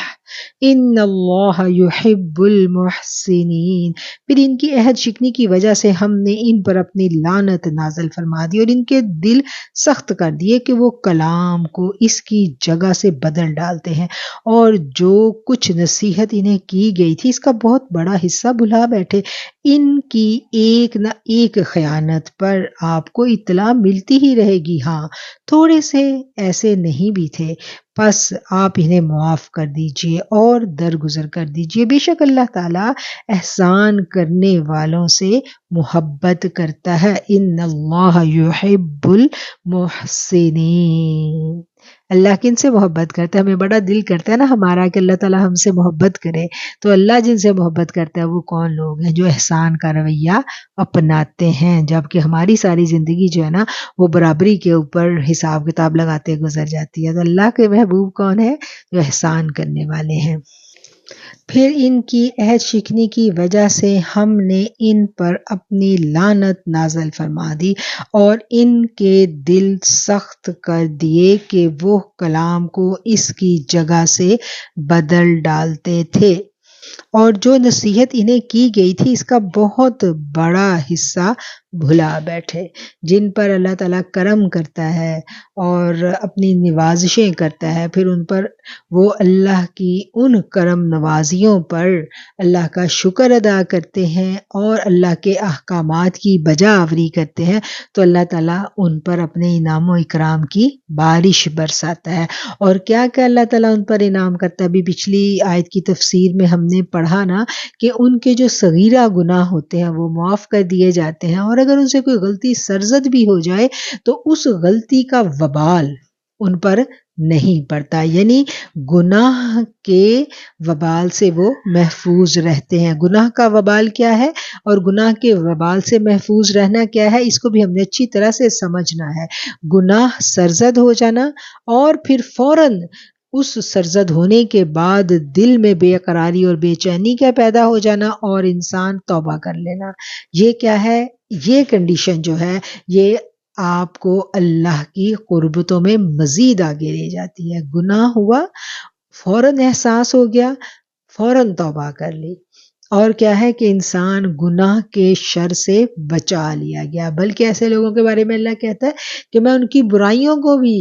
إِنَّ اللَّهَ يُحِبُّ الْمُحْسِنِينَ۔ پھر ان کی عہد شکنی کی وجہ سے ہم نے ان پر اپنی لعنت نازل فرما دی، اور ان کے دل سخت کر دیے کہ وہ کلام کو اس کی جگہ سے بدل ڈالتے ہیں، اور جو کچھ نصیحت انہیں کی گئی تھی اس کا بہت بڑا حصہ بھلا بیٹھے۔ ان کی ایک نہ ایک خیانت پر آپ کو اطلاع ملتی ہی رہے گی۔ ہاں، تھوڑے سے ایسے نہیں بھی تھے، پس آپ انہیں معاف کر دیجئے اور درگزر کر دیجئے۔ بے شک اللہ تعالیٰ احسان کرنے والوں سے محبت کرتا ہے۔ ان اللہ یحب المحسنین۔ اللہ کن سے محبت کرتا ہے؟ ہمیں بڑا دل کرتا ہے نا ہمارا کہ اللہ تعالیٰ ہم سے محبت کرے، تو اللہ جن سے محبت کرتا ہے وہ کون لوگ ہیں؟ جو احسان کا رویہ اپناتے ہیں، جبکہ ہماری ساری زندگی جو ہے نا وہ برابری کے اوپر حساب کتاب لگاتے گزر جاتی ہے۔ تو اللہ کے محبوب کون ہے؟ جو احسان کرنے والے ہیں۔ پھر ان کی عہد شکنی کی وجہ سے ہم نے ان پر اپنی لعنت نازل فرما دی، اور ان کے دل سخت کر دیے کہ وہ کلام کو اس کی جگہ سے بدل ڈالتے تھے، اور جو نصیحت انہیں کی گئی تھی اس کا بہت بڑا حصہ بھلا بیٹھے۔ جن پر اللہ تعالیٰ کرم کرتا ہے اور اپنی نوازشیں کرتا ہے، پھر ان پر وہ اللہ کی ان کرم نوازیوں پر اللہ کا شکر ادا کرتے ہیں اور اللہ کے احکامات کی بجا آوری کرتے ہیں، تو اللہ تعالیٰ ان پر اپنے انعام و اکرام کی بارش برساتا ہے۔ اور کیا کہ اللہ تعالیٰ ان پر انعام کرتا ہے، ابھی پچھلی آیت کی تفسیر میں ہم نے پڑھا نا کہ ان کے جو صغیرہ گناہ ہوتے ہیں وہ معاف کر دیے جاتے ہیں، اور اگر ان سے کوئی غلطی سرزد بھی ہو جائے تو اس غلطی کا وبال ان پر نہیں پڑتا، یعنی گناہ کے وبال سے وہ محفوظ رہتے ہیں۔ گناہ کا وبال کیا ہے اور گناہ کے وبال سے محفوظ رہنا کیا ہے، اس کو بھی ہم نے اچھی طرح سے سمجھنا ہے۔ گناہ سرزد ہو جانا اور پھر فوراً اس سرزد ہونے کے بعد دل میں بے قراری اور بے چینی کا پیدا ہو جانا اور انسان توبہ کر لینا، یہ کیا ہے؟ یہ کنڈیشن جو ہے یہ آپ کو اللہ کی قربتوں میں مزید آگے لے جاتی ہے۔ گناہ ہوا، فوراً احساس ہو گیا، فوراً توبہ کر لی، اور کیا ہے کہ انسان گناہ کے شر سے بچا لیا گیا۔ بلکہ ایسے لوگوں کے بارے میں اللہ کہتا ہے کہ میں ان کی برائیوں کو بھی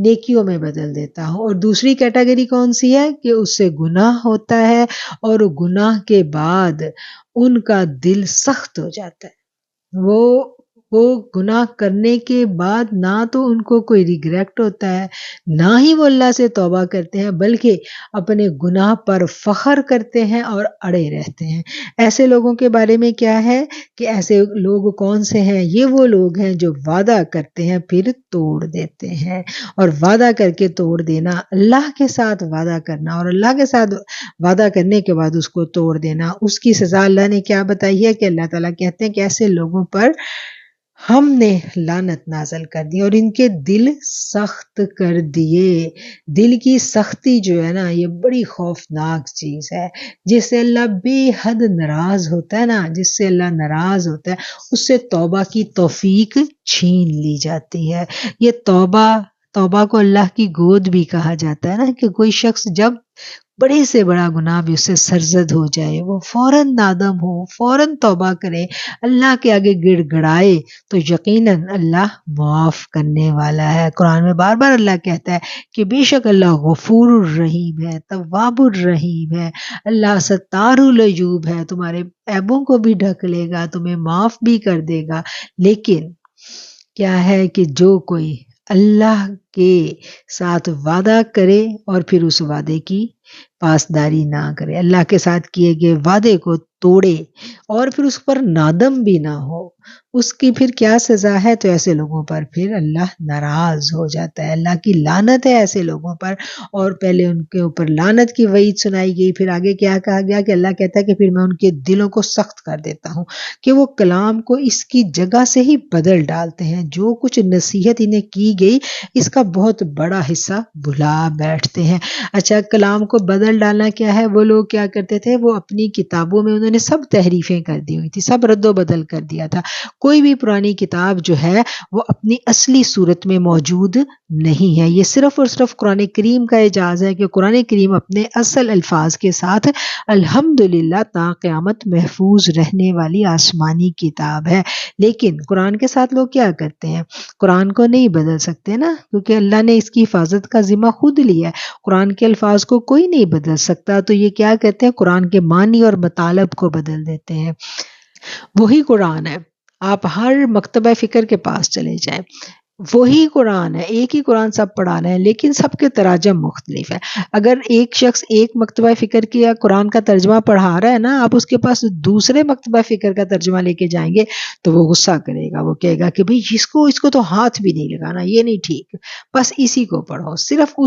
نیکیوں میں بدل دیتا ہوں۔ اور دوسری کیٹیگری کون سی ہے؟ کہ اس سے گناہ ہوتا ہے اور گناہ کے بعد ان کا دل سخت ہو جاتا ہے، وہ گناہ کرنے کے بعد نہ تو ان کو کوئی ریگریٹ ہوتا ہے، نہ ہی وہ اللہ سے توبہ کرتے ہیں، بلکہ اپنے گناہ پر فخر کرتے ہیں اور اڑے رہتے ہیں۔ ایسے لوگوں کے بارے میں کیا ہے کہ ایسے لوگ کون سے ہیں؟ یہ وہ لوگ ہیں جو وعدہ کرتے ہیں پھر توڑ دیتے ہیں، اور وعدہ کر کے توڑ دینا، اللہ کے ساتھ وعدہ کرنا اور اللہ کے ساتھ وعدہ کرنے کے بعد اس کو توڑ دینا، اس کی سزا اللہ نے کیا بتائی ہے کہ اللہ تعالیٰ کہتے ہیں کہ ایسے لوگوں پر ہم نے لعنت نازل کر دی اور ان کے دل سخت کر دیے۔ دل کی سختی جو ہے نا یہ بڑی خوفناک چیز ہے، جس سے اللہ بے حد ناراض ہوتا ہے نا، جس سے اللہ ناراض ہوتا ہے اس سے توبہ کی توفیق چھین لی جاتی ہے۔ یہ توبہ کو اللہ کی گود بھی کہا جاتا ہے نا، کہ کوئی شخص جب بڑے سے بڑا گناہ بھی اس سے سرزد ہو جائے، وہ فوراً نادم ہو، فوراً توبہ کرے، اللہ کے آگے گڑ گڑائے، تو یقیناً اللہ معاف کرنے والا ہے۔ قرآن میں بار بار اللہ کہتا ہے کہ بے شک اللہ غفور الرحیم ہے، تواب الرحیم ہے، اللہ ستار العیوب ہے، تمہارے عیبوں کو بھی ڈھک لے گا، تمہیں معاف بھی کر دے گا۔ لیکن کیا ہے کہ جو کوئی اللہ کے ساتھ وعدہ کرے اور پھر اس وعدے کی پاسداری نہ کرے، اللہ کے ساتھ کیے گئے وعدے کو توڑے اور پھر اس پر نادم بھی نہ ہو، اس کی پھر کیا سزا ہے؟ تو ایسے لوگوں پر پھر اللہ ناراض ہو جاتا ہے، اللہ کی لعنت ہے ایسے لوگوں پر۔ اور پہلے ان کے اوپر لعنت کی وعید سنائی گئی، پھر آگے کیا کہا گیا کہ اللہ کہتا ہے کہ پھر میں ان کے دلوں کو سخت کر دیتا ہوں، کہ وہ کلام کو اس کی جگہ سے ہی بدل ڈالتے ہیں، جو کچھ نصیحت انہیں کی گئی اس کا بہت بڑا حصہ بھلا بیٹھتے ہیں۔ اچھا، کلام کو بدل ڈالنا کیا ہے؟ وہ لوگ کیا کرتے تھے، وہ اپنی کتابوں میں انہوں نے سب تحریفیں کر دی ہوئی تھی، سب رد و بدل کر دیا تھا، کوئی بھی پرانی کتاب جو ہے وہ اپنی اصلی صورت میں موجود نہیں ہے۔ یہ صرف اور صرف قرآن کریم کا اعجاز ہے کہ قرآن کریم اپنے اصل الفاظ کے ساتھ الحمدللہ تا قیامت محفوظ رہنے والی آسمانی کتاب ہے۔ لیکن قرآن کے ساتھ لوگ کیا کرتے ہیں؟ قرآن کو نہیں بدل سکتے نا، کیونکہ اللہ نے اس کی حفاظت کا ذمہ خود لیا ہے، قرآن کے الفاظ کو کوئی نہیں بدل سکتا، تو یہ کیا کرتے ہیں؟ قرآن کے معنی اور مطالب کو بدل دیتے ہیں۔ وہی قرآن ہے، آپ ہر مکتبہ فکر کے پاس چلے جائیں، وہی قرآن ہے، ایک ہی قرآن سب پڑھا رہے ہیں، لیکن سب کے تراجم مختلف ہیں۔ اگر ایک شخص ایک مکتبہ فکر کی یا قرآن کا ترجمہ پڑھا رہا ہے نا، آپ اس کے پاس دوسرے مکتبہ فکر کا ترجمہ لے کے جائیں گے تو وہ غصہ کرے گا، وہ کہے گا کہ بھئی اس کو تو ہاتھ بھی نہیں لگانا، یہ نہیں ٹھیک، بس اسی کو پڑھو، صرف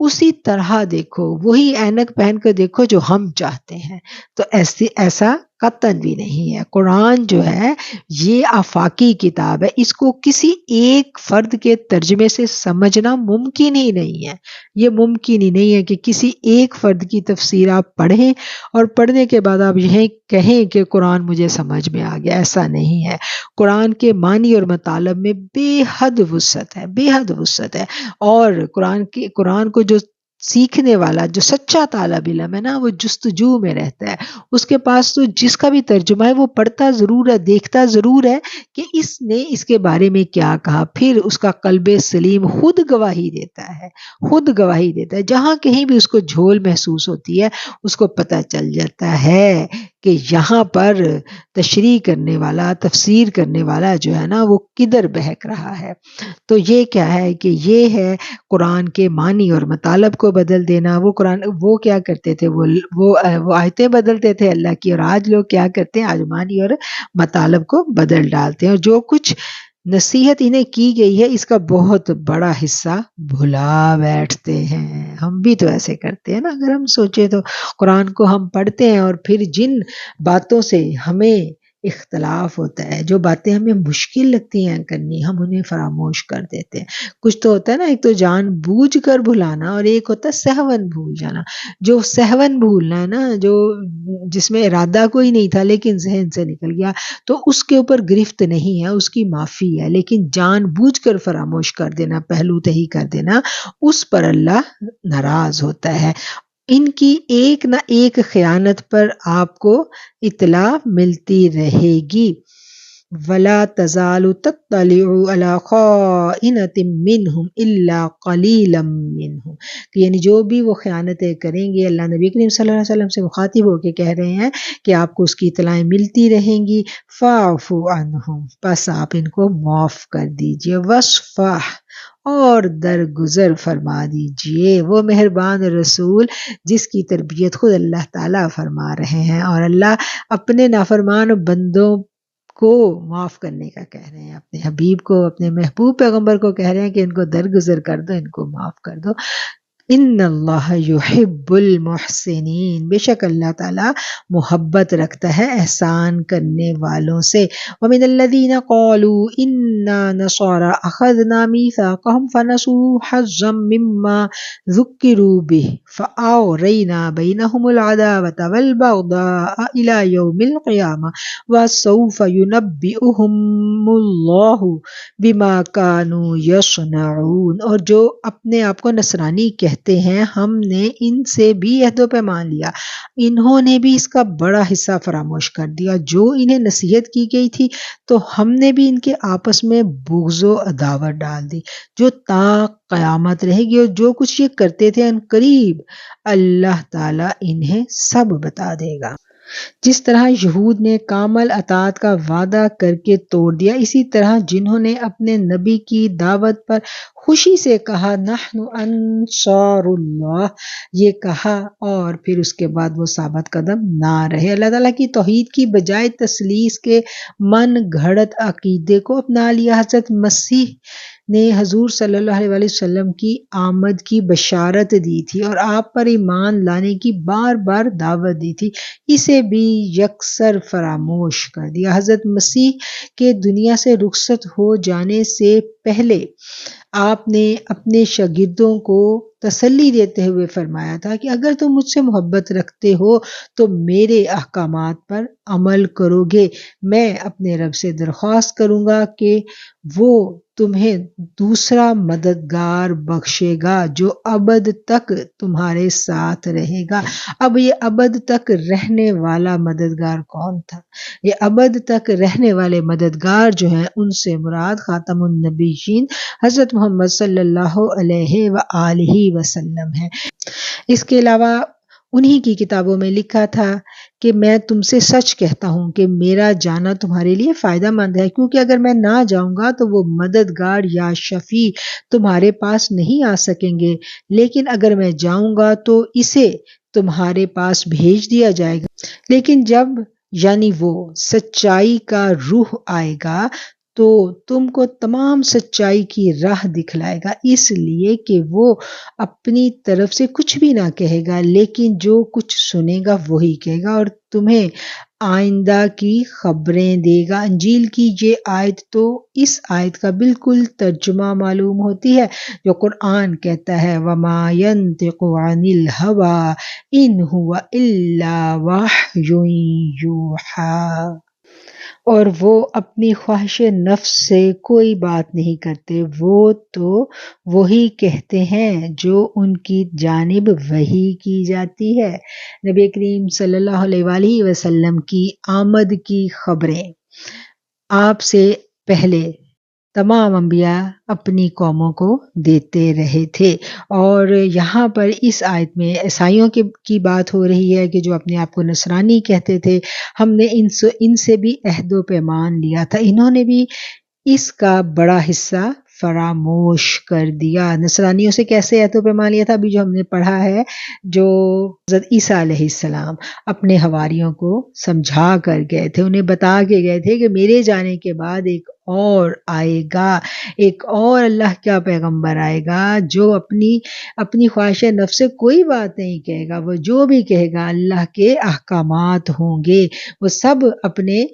اسی طرح دیکھو، وہی اینک پہن کر دیکھو جو ہم چاہتے ہیں۔ تو ایسا قطعاً بھی نہیں ہے۔ قرآن جو ہے یہ آفاقی کتاب ہے، اس کو کسی ایک فرد کے ترجمے سے سمجھنا ممکن ہی نہیں ہے۔ یہ ممکن ہی نہیں ہے کہ کسی ایک فرد کی تفسیر آپ پڑھیں اور پڑھنے کے بعد آپ یہ کہیں کہ قرآن مجھے سمجھ میں آ گیا، ایسا نہیں ہے۔ قرآن کے معنی اور مطالب میں بے حد وسعت ہے، بے حد وسعت ہے، اور قرآن کو جو سیکھنے والا، جو سچا طالب علم ہے نا، وہ جستجو میں رہتا ہے، اس کے پاس تو جس کا بھی ترجمہ ہے وہ پڑھتا ضرور ہے، دیکھتا ضرور ہے کہ اس نے اس کے بارے میں کیا کہا، پھر اس کا قلب سلیم خود گواہی دیتا ہے، خود گواہی دیتا ہے، جہاں کہیں بھی اس کو جھول محسوس ہوتی ہے اس کو پتہ چل جاتا ہے کہ یہاں پر تشریح کرنے والا، تفسیر کرنے والا جو ہے نا وہ کدھر بہک رہا ہے۔ تو یہ کیا ہے کہ یہ ہے قرآن کے معنی اور مطالب کو بدل دینا۔ وہ کیا کرتے تھے، وہ آیتیں بدلتے تھے اللہ کی، اور آج لوگ کیا کرتے ہیں؟ آج معنی اور مطالب کو بدل ڈالتے ہیں، اور جو کچھ نصیحت انہیں کی گئی ہے اس کا بہت بڑا حصہ بھلا بیٹھتے ہیں۔ ہم بھی تو ایسے کرتے ہیں نا، اگر ہم سوچیں تو قرآن کو ہم پڑھتے ہیں اور پھر جن باتوں سے ہمیں اختلاف ہوتا ہے، جو باتیں ہمیں مشکل لگتی ہیں کرنی، ہم انہیں فراموش کر دیتے ہیں۔ کچھ تو ہوتا ہے نا، ایک تو جان بوجھ کر بھلانا اور ایک ہوتا ہے سہون بھول جانا۔ جو سہون بھولنا ہے نا، جس میں ارادہ کوئی نہیں تھا لیکن ذہن سے نکل گیا، تو اس کے اوپر گرفت نہیں ہے، اس کی معافی ہے، لیکن جان بوجھ کر فراموش کر دینا، پہلو تہی کر دینا، اس پر اللہ ناراض ہوتا ہے۔ ان کی ایک نہ ایک خیانت پر آپ کو اطلاع ملتی رہے گی۔ وَلَا تَزَالُ تَطَّلِعُ عَلَى خَائِنَةٍ مِّنْهُمْ إِلَّا قَلِيلًا مِّنْهُمْ، کہ یعنی جو بھی وہ خیانتیں کریں گے، اللہ نبی کریم صلی اللہ علیہ وسلم سے مخاطب ہو کے کہہ رہے ہیں کہ آپ کو اس کی اطلاعیں ملتی رہیں گی، فَاعْفُوا عَنْهُمْ، بس آپ ان کو معاف کر دیجئے، وَاصْفَحْ، اور درگزر فرما دیجئے۔ وہ مہربان رسول جس کی تربیت خود اللہ تعالیٰ فرما رہے ہیں، اور اللہ اپنے نافرمان بندوں کو معاف کرنے کا کہہ رہے ہیں، اپنے حبیب کو، اپنے محبوب پیغمبر کو کہہ رہے ہیں کہ ان کو درگزر کر دو، ان کو معاف کر دو۔ ان اللہ یحب المحسنین، بے شک اللہ تعالیٰ محبت رکھتا ہے احسان کرنے والوں سے۔ ومن الذین قالوا انا نصارى اخذنا میثاقهم فنسوا حظا مما ذکروا به فاغرینا بینهم العداوة والبغضاء الى یوم القیامة وسوف ينبئهم اللہ بما كانوا یصنعون۔ اور جو اپنے آپ کو نصرانی کہتے ہیں ہم نے ان سے بھی عہد و پیمان لیا، انہوں نے بھی اس کا بڑا حصہ فراموش کر دیا جو انہیں نصیحت کی گئی تھی، تو ہم نے بھی ان کے آپس میں بغض و عداوت ڈال دی جو تا قیامت رہے گی، اور جو کچھ یہ کرتے تھے ان قریب اللہ تعالیٰ انہیں سب بتا دے گا۔ جس طرح یہود نے کامل اطاعت کا وعدہ کر کے توڑ دیا، اسی طرح جنہوں نے اپنے نبی کی دعوت پر خوشی سے کہا نحن انصار اللہ، یہ کہا اور پھر اس کے بعد وہ ثابت قدم نہ رہے، اللہ تعالیٰ کی توحید کی بجائے تثلیث کے من گھڑت عقیدے کو اپنا لیا، حضرت مسیح نے حضور صلی اللہ علیہ وسلم کی آمد کی بشارت دی تھی اور آپ پر ایمان لانے کی بار بار دعوت دی تھی، اسے بھی یکسر فراموش کر دیا۔ حضرت مسیح کے دنیا سے رخصت ہو جانے سے پہلے آپ نے اپنے شاگردوں کو تسلی دیتے ہوئے فرمایا تھا کہ اگر تم مجھ سے محبت رکھتے ہو تو میرے احکامات پر عمل کرو گے، میں اپنے رب سے درخواست کروں گا کہ وہ تمہیں دوسرا مددگار بخشے گا جو ابد تک تمہارے ساتھ رہے گا۔ اب یہ ابد تک رہنے والا مددگار کون تھا؟ یہ ابد تک رہنے والے مددگار جو ہیں ان سے مراد خاتم النبیین حضرت محمد صلی اللہ علیہ وآلہ وسلم ہیں۔ اس کے علاوہ انہی کی کتابوں میں لکھا تھا کہ میں تم سے سچ کہتا ہوں کہ میرا جانا تمہارے لیے فائدہ مند ہے، کیونکہ اگر میں نہ جاؤں گا تو وہ مددگار یا شفیع تمہارے پاس نہیں آ سکیں گے، لیکن اگر میں جاؤں گا تو اسے تمہارے پاس بھیج دیا جائے گا، لیکن جب یعنی وہ سچائی کا روح آئے گا تو تم کو تمام سچائی کی راہ دکھلائے گا، اس لیے کہ وہ اپنی طرف سے کچھ بھی نہ کہے گا لیکن جو کچھ سنے گا وہی کہے گا اور تمہیں آئندہ کی خبریں دے گا۔ انجیل کی یہ آیت تو اس آیت کا بالکل ترجمہ معلوم ہوتی ہے جو قرآن کہتا ہے وَمَا يَنطِقُ عَنِ الْهَوَىٰ إِنْ هُوَ إِلَّا وَحْيٌ يُوحَىٰ، اور وہ اپنی خواہش نفس سے کوئی بات نہیں کرتے، وہ تو وہی کہتے ہیں جو ان کی جانب وحی کی جاتی ہے۔ نبی کریم صلی اللہ علیہ وآلہ وسلم کی آمد کی خبریں آپ سے پہلے تمام انبیاء اپنی قوموں کو دیتے رہے تھے، اور یہاں پر اس آیت میں عیسائیوں کی بات ہو رہی ہے کہ جو اپنے آپ کو نصرانی کہتے تھے، ہم نے ان سے بھی عہد و پیمان لیا تھا، انہوں نے بھی اس کا بڑا حصہ فراموش کر دیا۔ نصرانیوں سے کیسے عہد و پیمان لیا تھا؟ ابھی جو ہم نے پڑھا ہے، جو حضرت عیسیٰ علیہ السلام اپنے حواریوں کو سمجھا کر گئے تھے، انہیں بتا کے گئے تھے کہ میرے جانے کے بعد ایک اور آئے گا، ایک اور اللہ کا پیغمبر آئے گا جو اپنی خواہش نفس سے کوئی بات نہیں کہے گا، وہ جو بھی کہے گا اللہ کے احکامات ہوں گے، وہ سب اپنے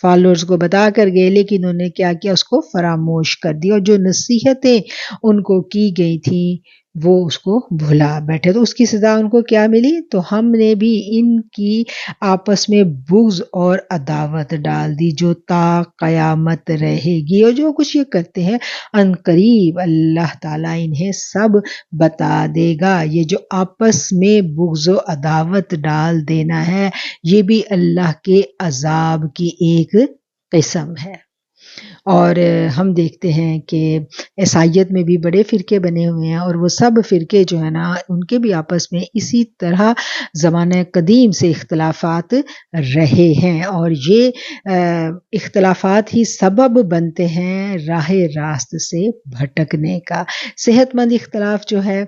فالوورز کو بتا کر گئے، لیکن انہوں نے کیا کیا؟ اس کو فراموش کر دیا، اور جو نصیحتیں ان کو کی گئی تھیں وہ اس کو بھلا بیٹھے، تو اس کی سزا ان کو کیا ملی؟ تو ہم نے بھی ان کی آپس میں بغض اور عداوت ڈال دی جو تا قیامت رہے گی، اور جو کچھ یہ کرتے ہیں ان قریب اللہ تعالیٰ انہیں سب بتا دے گا۔ یہ جو آپس میں بغض و عداوت ڈال دینا ہے یہ بھی اللہ کے عذاب کی ایک قسم ہے۔ اور ہم دیکھتے ہیں کہ عیسائیت میں بھی بڑے فرقے بنے ہوئے ہیں، اور وہ سب فرقے جو ہیں نا ان کے بھی آپس میں اسی طرح زمانہ قدیم سے اختلافات رہے ہیں، اور یہ اختلافات ہی سبب بنتے ہیں راہ راست سے بھٹکنے کا۔ صحت مند اختلاف جو ہے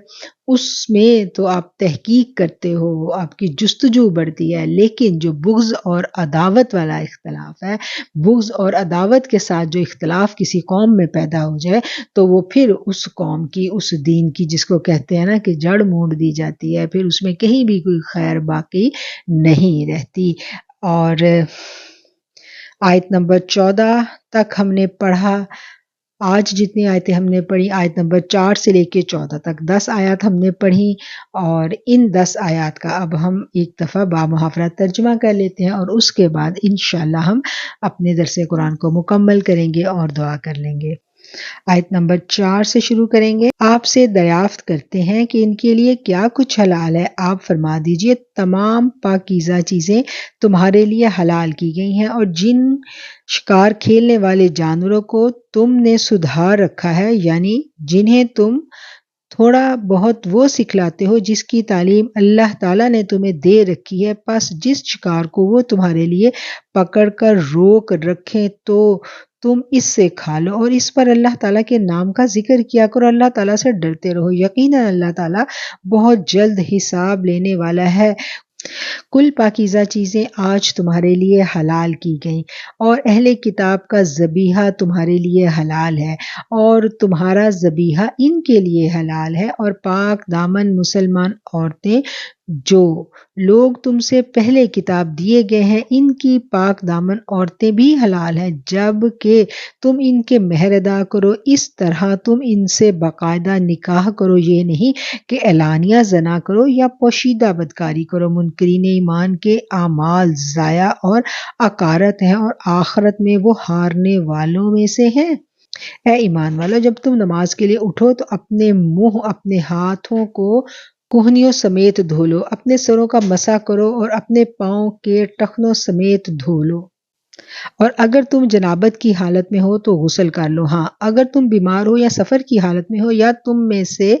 اس میں تو آپ تحقیق کرتے ہو، آپ کی جستجو بڑھتی ہے، لیکن جو بغض اور عداوت والا اختلاف ہے، بغض اور عداوت کے ساتھ جو اختلاف کسی قوم میں پیدا ہو جائے تو وہ پھر اس قوم کی، اس دین کی، جس کو کہتے ہیں نا کہ جڑ مونڈ دی جاتی ہے، پھر اس میں کہیں بھی کوئی خیر باقی نہیں رہتی۔ اور آیت نمبر 14 تک ہم نے پڑھا۔ آج جتنی آیتیں ہم نے پڑھی، آیت نمبر 4 سے لے کے 14 تک 10 آیات ہم نے پڑھی، اور ان 10 آیات کا اب ہم ایک دفعہ بامحاورہ ترجمہ کر لیتے ہیں، اور اس کے بعد انشاءاللہ ہم اپنے درس قرآن کو مکمل کریں گے اور دعا کر لیں گے۔ آیت نمبر 4 سے شروع کریں گے۔ آپ سے دریافت کرتے ہیں کہ ان کے لیے کیا کچھ حلال ہے، آپ فرما دیجئے تمام پاکیزہ چیزیں تمہارے لیے حلال کی گئی ہیں، اور جن شکار کھیلنے والے جانوروں کو تم نے سدھار رکھا ہے، یعنی جنہیں تم تھوڑا بہت وہ سکھلاتے ہو جس کی تعلیم اللہ تعالیٰ نے تمہیں دے رکھی ہے، پس جس شکار کو وہ تمہارے لیے پکڑ کر روک رکھیں تو تم اس سے کھا لو، اور اس پر اللہ تعالیٰ کے نام کا ذکر کیا کرو، اللہ تعالیٰ سے ڈرتے رہو، یقیناً اللہ تعالیٰ بہت جلد حساب لینے والا ہے۔ کل پاکیزہ چیزیں آج تمہارے لیے حلال کی گئیں، اور اہل کتاب کا ذبیحہ تمہارے لیے حلال ہے، اور تمہارا ذبیحہ ان کے لیے حلال ہے، اور پاک دامن مسلمان عورتیں جو لوگ تم سے پہلے کتاب دیے گئے ہیں ان کی پاک دامن عورتیں بھی حلال ہیں، جب کہ تم ان کے مہر ادا کرو، اس طرح تم ان سے باقاعدہ نکاح کرو، یہ نہیں کہ اعلانیہ زنا کرو یا پوشیدہ بدکاری کرو۔ منکرین ایمان کے اعمال ضائع اور عقارت ہیں، اور آخرت میں وہ ہارنے والوں میں سے ہیں۔ اے ایمان والو، جب تم نماز کے لیے اٹھو تو اپنے منہ، اپنے ہاتھوں کو کوہنیوں سمیت دھو لو، اپنے سروں کا مسح کرو اور اپنے پاؤں کے ٹخنوں سمیت دھو لو، اور اگر تم جنابت کی حالت میں ہو تو غسل کر لو۔ ہاں، اگر تم بیمار ہو یا سفر کی حالت میں ہو، یا تم میں سے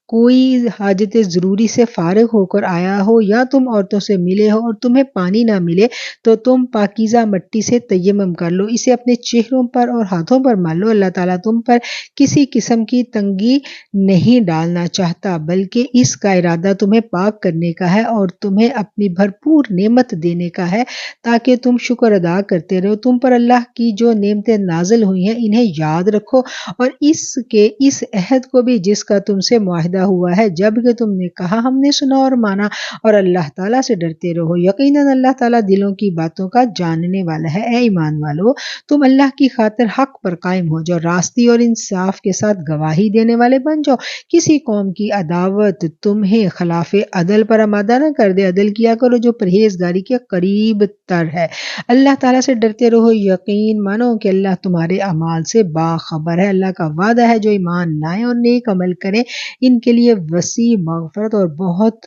کوئی حاجت ضروری سے فارغ ہو کر آیا ہو، یا تم عورتوں سے ملے ہو اور تمہیں پانی نہ ملے، تو تم پاکیزہ مٹی سے تیمم کر لو، اسے اپنے چہروں پر اور ہاتھوں پر مل لو۔ اللہ تعالیٰ تم پر کسی قسم کی تنگی نہیں ڈالنا چاہتا، بلکہ اس کا ارادہ تمہیں پاک کرنے کا ہے اور تمہیں اپنی بھرپور نعمت دینے کا ہے، تاکہ تم شکر ادا کرتے رہو۔ تم پر اللہ کی جو نعمتیں نازل ہوئی ہیں انہیں یاد رکھو، اور اس عہد کو بھی جس کا تم سے معاہدہ ہوا ہے، جب کہ تم نے کہا ہم نے سنا اور مانا، اور اللہ تعالیٰ سے ڈرتے رہو، یقیناً اللہ تعالیٰ دلوں کی باتوں کا جاننے والا ہے۔ اے ایمان والو، تم اللہ کی خاطر حق پر قائم ہو جاؤ، راستی اور انصاف کے ساتھ گواہی دینے والے بن جاؤ، کسی قوم کی عداوت تمہیں خلاف عدل پر آمادہ نہ کر دے، عدل کیا کرو جو پرہیزگاری کے قریب تر ہے۔ اللہ تعالیٰ سے ڈرتے رہو، یقین مانو کہ اللہ تمہارے اعمال سے باخبر ہے۔ اللہ کا وعدہ ہے جو ایمان لائیں اور نیک عمل کریں ان کے لیے وسیع مغفرت اور بہت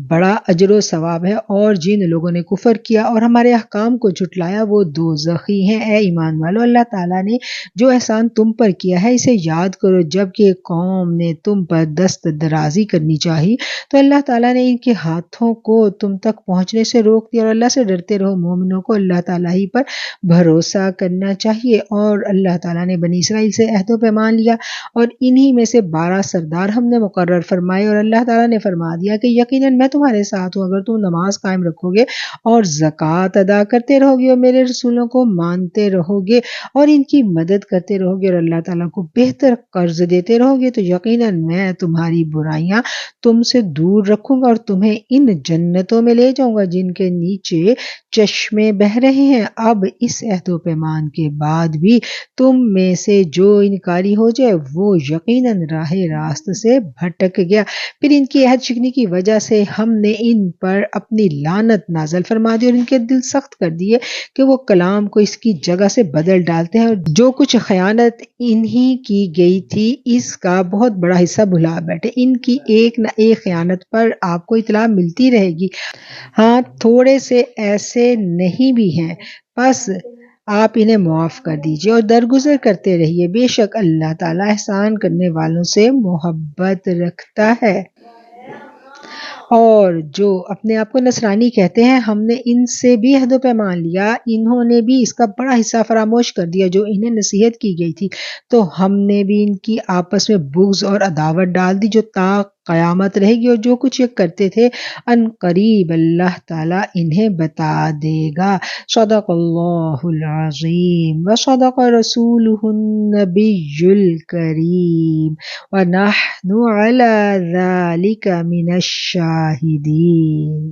بڑا اجر و ثواب ہے، اور جن لوگوں نے کفر کیا اور ہمارے احکام کو جھٹلایا وہ دوزخی ہیں۔ اے ایمان والو، اللہ تعالیٰ نے جو احسان تم پر کیا ہے اسے یاد کرو، جب کہ قوم نے تم پر دست درازی کرنی چاہی تو اللہ تعالیٰ نے ان کے ہاتھوں کو تم تک پہنچنے سے روک دیا، اور اللہ سے ڈرتے رہو۔ مومنوں کو اللہ تعالیٰ ہی پر بھروسہ کرنا چاہیے، اور اللہ تعالیٰ نے بنی اسرائیل سے عہد و پیمان لیا، اور انہی میں سے 12 سردار ہم نے مقرر فرمائے، اور اللہ تعالیٰ نے فرما دیا کہ یقیناً میں تمہارے ساتھ ہوں، اگر تم نماز قائم رکھو گے اور زکوٰۃ ادا کرتے رہو گے اور میرے رسولوں کو مانتے رہو گے اور ان کی مدد کرتے رہو گے اور اللہ تعالیٰ کو بہتر قرض دیتے رہو گے، تو یقیناً میں تمہاری برائیاں تم سے دور رکھوں گا اور تمہیں ان جنتوں میں لے جاؤں گا جن کے نیچے چشمے بہہ رہے ہیں۔ اب اس عہد و پیمان کے بعد بھی تم میں سے جو انکاری ہو جائے وہ یقیناً راہ راست سے بھٹک گیا، پھر ان کی عہد شکنی کی وجہ سے ہم نے ان پر اپنی لعنت نازل فرما دی اور ان کے دل سخت کر دیے کہ وہ کلام کو اس کی جگہ سے بدل ڈالتے ہیں، اور جو کچھ خیانت انہی کی گئی تھی اس کا بہت بڑا حصہ بھلا بیٹھے۔ ان کی ایک نہ ایک خیانت پر آپ کو اطلاع ملتی رہے گی، ہاں تھوڑے سے ایسے نہیں بھی ہیں، بس آپ انہیں معاف کر دیجئے اور درگزر کرتے رہیے، بے شک اللہ تعالیٰ احسان کرنے والوں سے محبت رکھتا ہے۔ اور جو اپنے آپ کو نصرانی کہتے ہیں ہم نے ان سے بھی عہد و پیمان لیا، انہوں نے بھی اس کا بڑا حصہ فراموش کر دیا جو انہیں نصیحت کی گئی تھی، تو ہم نے بھی ان کی آپس میں بغض اور عداوت ڈال دی جو تا قیامت رہے گی اور جو کچھ یہ کرتے تھے ان قریب اللہ تعالیٰ انہیں بتا دے گا۔ صدق اللہ العظیم وصدق رسولہ النبی الکریم ونحن علی ذلک من الشاہدین۔